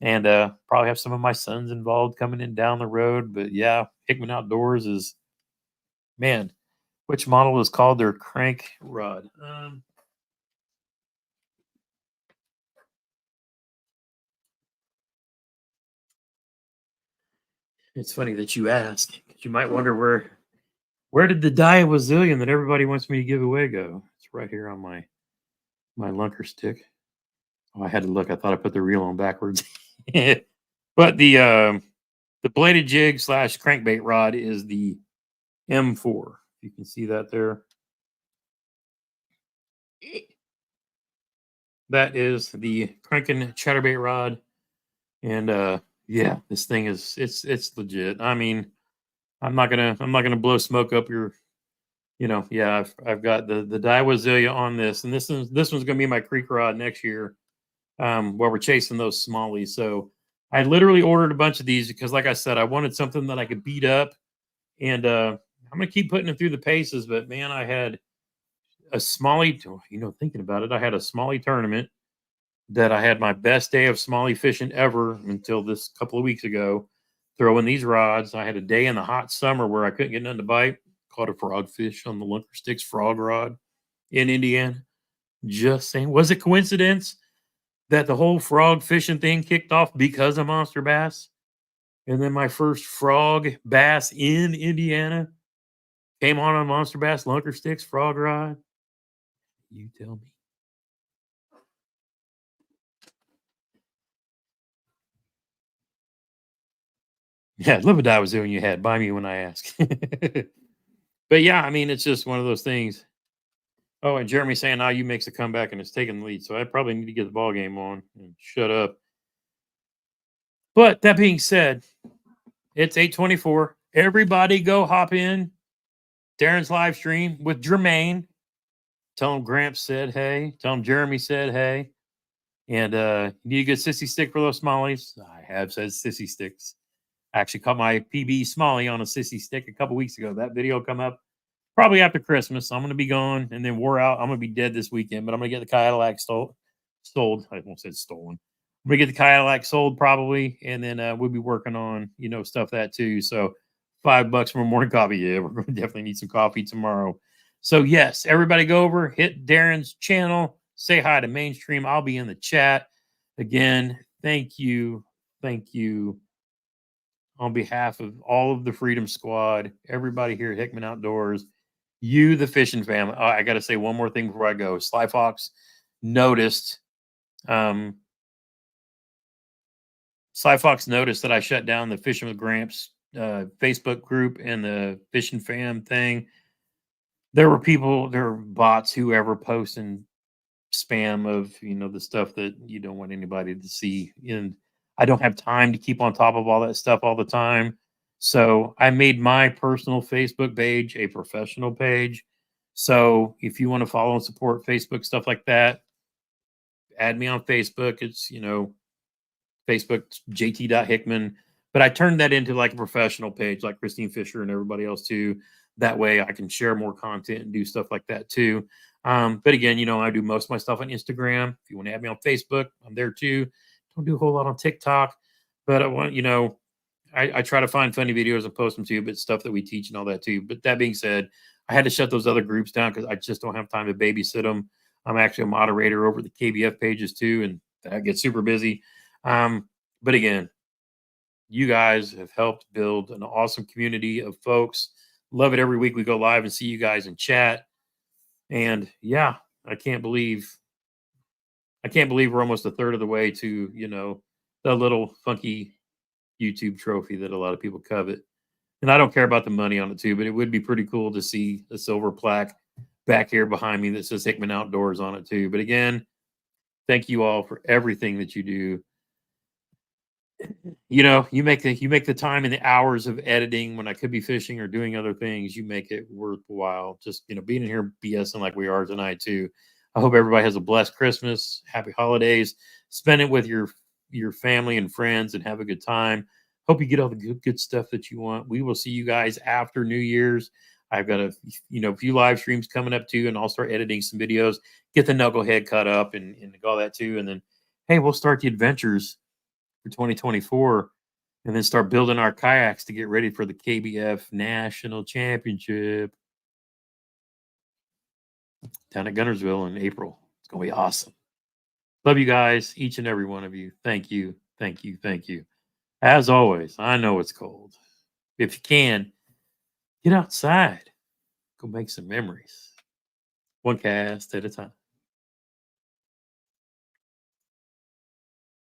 A: And probably have some of my sons involved coming in down the road. But yeah, Hickman Outdoors is, man, which model is called their crank rod? It's funny that you ask. You might wonder where did the Daiwa Zillion that everybody wants me to give away go? It's right here on my lunker stick. Oh, I had to look. I thought I put the reel on backwards. But the bladed jig / crankbait rod is the M4. You can see that there. That is the cranking chatterbait rod. And yeah, this thing is it's legit. I mean, I'm not gonna blow smoke up your, yeah, I've got the Daiwa Zillia on this, and this one's gonna be my creek rod next year. While we're chasing those smallies. So I literally ordered a bunch of these because, like I said, I wanted something that I could beat up. And I'm gonna keep putting them through the paces. But man, I had a smallie, thinking about it, I had a smallie tournament that I had my best day of smallie fishing ever until this couple of weeks ago. Throwing these rods. I had a day in the hot summer where I couldn't get nothing to bite. Caught a frogfish on the Lunker Sticks frog rod in Indiana. Just saying, was it coincidence that the whole frog fishing thing kicked off because of monster bass? And then my first frog bass in Indiana came on a monster bass Lunker Sticks frog rod. You tell me. Yeah, live or die was doing you had. Buy me when I ask. But yeah, I mean, it's just one of those things. Oh, and Jeremy saying now you makes a comeback and it's taking the lead. So I probably need to get the ball game on and shut up. But that being said, it's 8:24. Everybody go hop in Darren's live stream with Jermaine. Tell him Gramps said hey. Tell him Jeremy said hey. And you need a good sissy stick for those smallies. I have said sissy sticks. I actually caught my PB smallie on a sissy stick a couple weeks ago. That video will come up probably after Christmas. I'm going to be gone and then wore out. I'm going to be dead this weekend, but I'm going to get the Cadillac sold. I won't say stolen. I'm going to get the Cadillac sold probably. And then we'll be working on, stuff that too. So $5 for a morning coffee. Yeah, we're going to definitely need some coffee tomorrow. So yes, everybody go over, hit Darren's channel, say hi to Mainstream. I'll be in the chat. Again, thank you. Thank you. On behalf of all of the Freedom Squad, everybody here at Hickman Outdoors, you, the Fishin Fam. I got to say one more thing before I go. Sly Fox noticed. Sly Fox noticed that I shut down the Fishing with Gramps Facebook group and the Fishin Fam thing. There were bots, whoever, posting spam of the stuff that you don't want anybody to see, and I don't have time to keep on top of all that stuff all the time. So I made my personal Facebook page a professional page. So if you want to follow and support Facebook, stuff like that, add me on Facebook. It's, Facebook JT.Hickman. But I turned that into like a professional page like Christine Fisher and everybody else too. That way I can share more content and do stuff like that too. But again, I do most of my stuff on Instagram. If you want to add me on Facebook, I'm there too. Don't do a whole lot on TikTok, but I want, I try to find funny videos and post them too, but stuff that we teach and all that too. But that being said, I had to shut those other groups down because I just don't have time to babysit them. I'm actually a moderator over the KBF pages too, and that gets super busy. But again, you guys have helped build an awesome community of folks. Love it every week we go live and see you guys in chat. And yeah, I can't believe we're almost a third of the way to, the little funky YouTube trophy that a lot of people covet. And I don't care about the money on it too, but it would be pretty cool to see a silver plaque back here behind me that says Hickman Outdoors on it too. But again, thank you all for everything that you do. You make the time and the hours of editing when I could be fishing or doing other things. You make it worthwhile. Just being in here BSing like we are tonight too. I hope everybody has a blessed Christmas, happy holidays. Spend it with your family and friends and have a good time. Hope you get all the good stuff that you want. We will see you guys after New Year's. I've got a few live streams coming up too, and I'll start editing some videos, get the knucklehead cut up and all that too. And then hey, we'll start the adventures for 2024 and then start building our kayaks to get ready for the KBF National Championship down at Gunnersville in April. It's going to be awesome. Love you guys, each and every one of you. Thank you. Thank you. Thank you. As always, I know it's cold. If you can, get outside. Go make some memories. One cast at a time.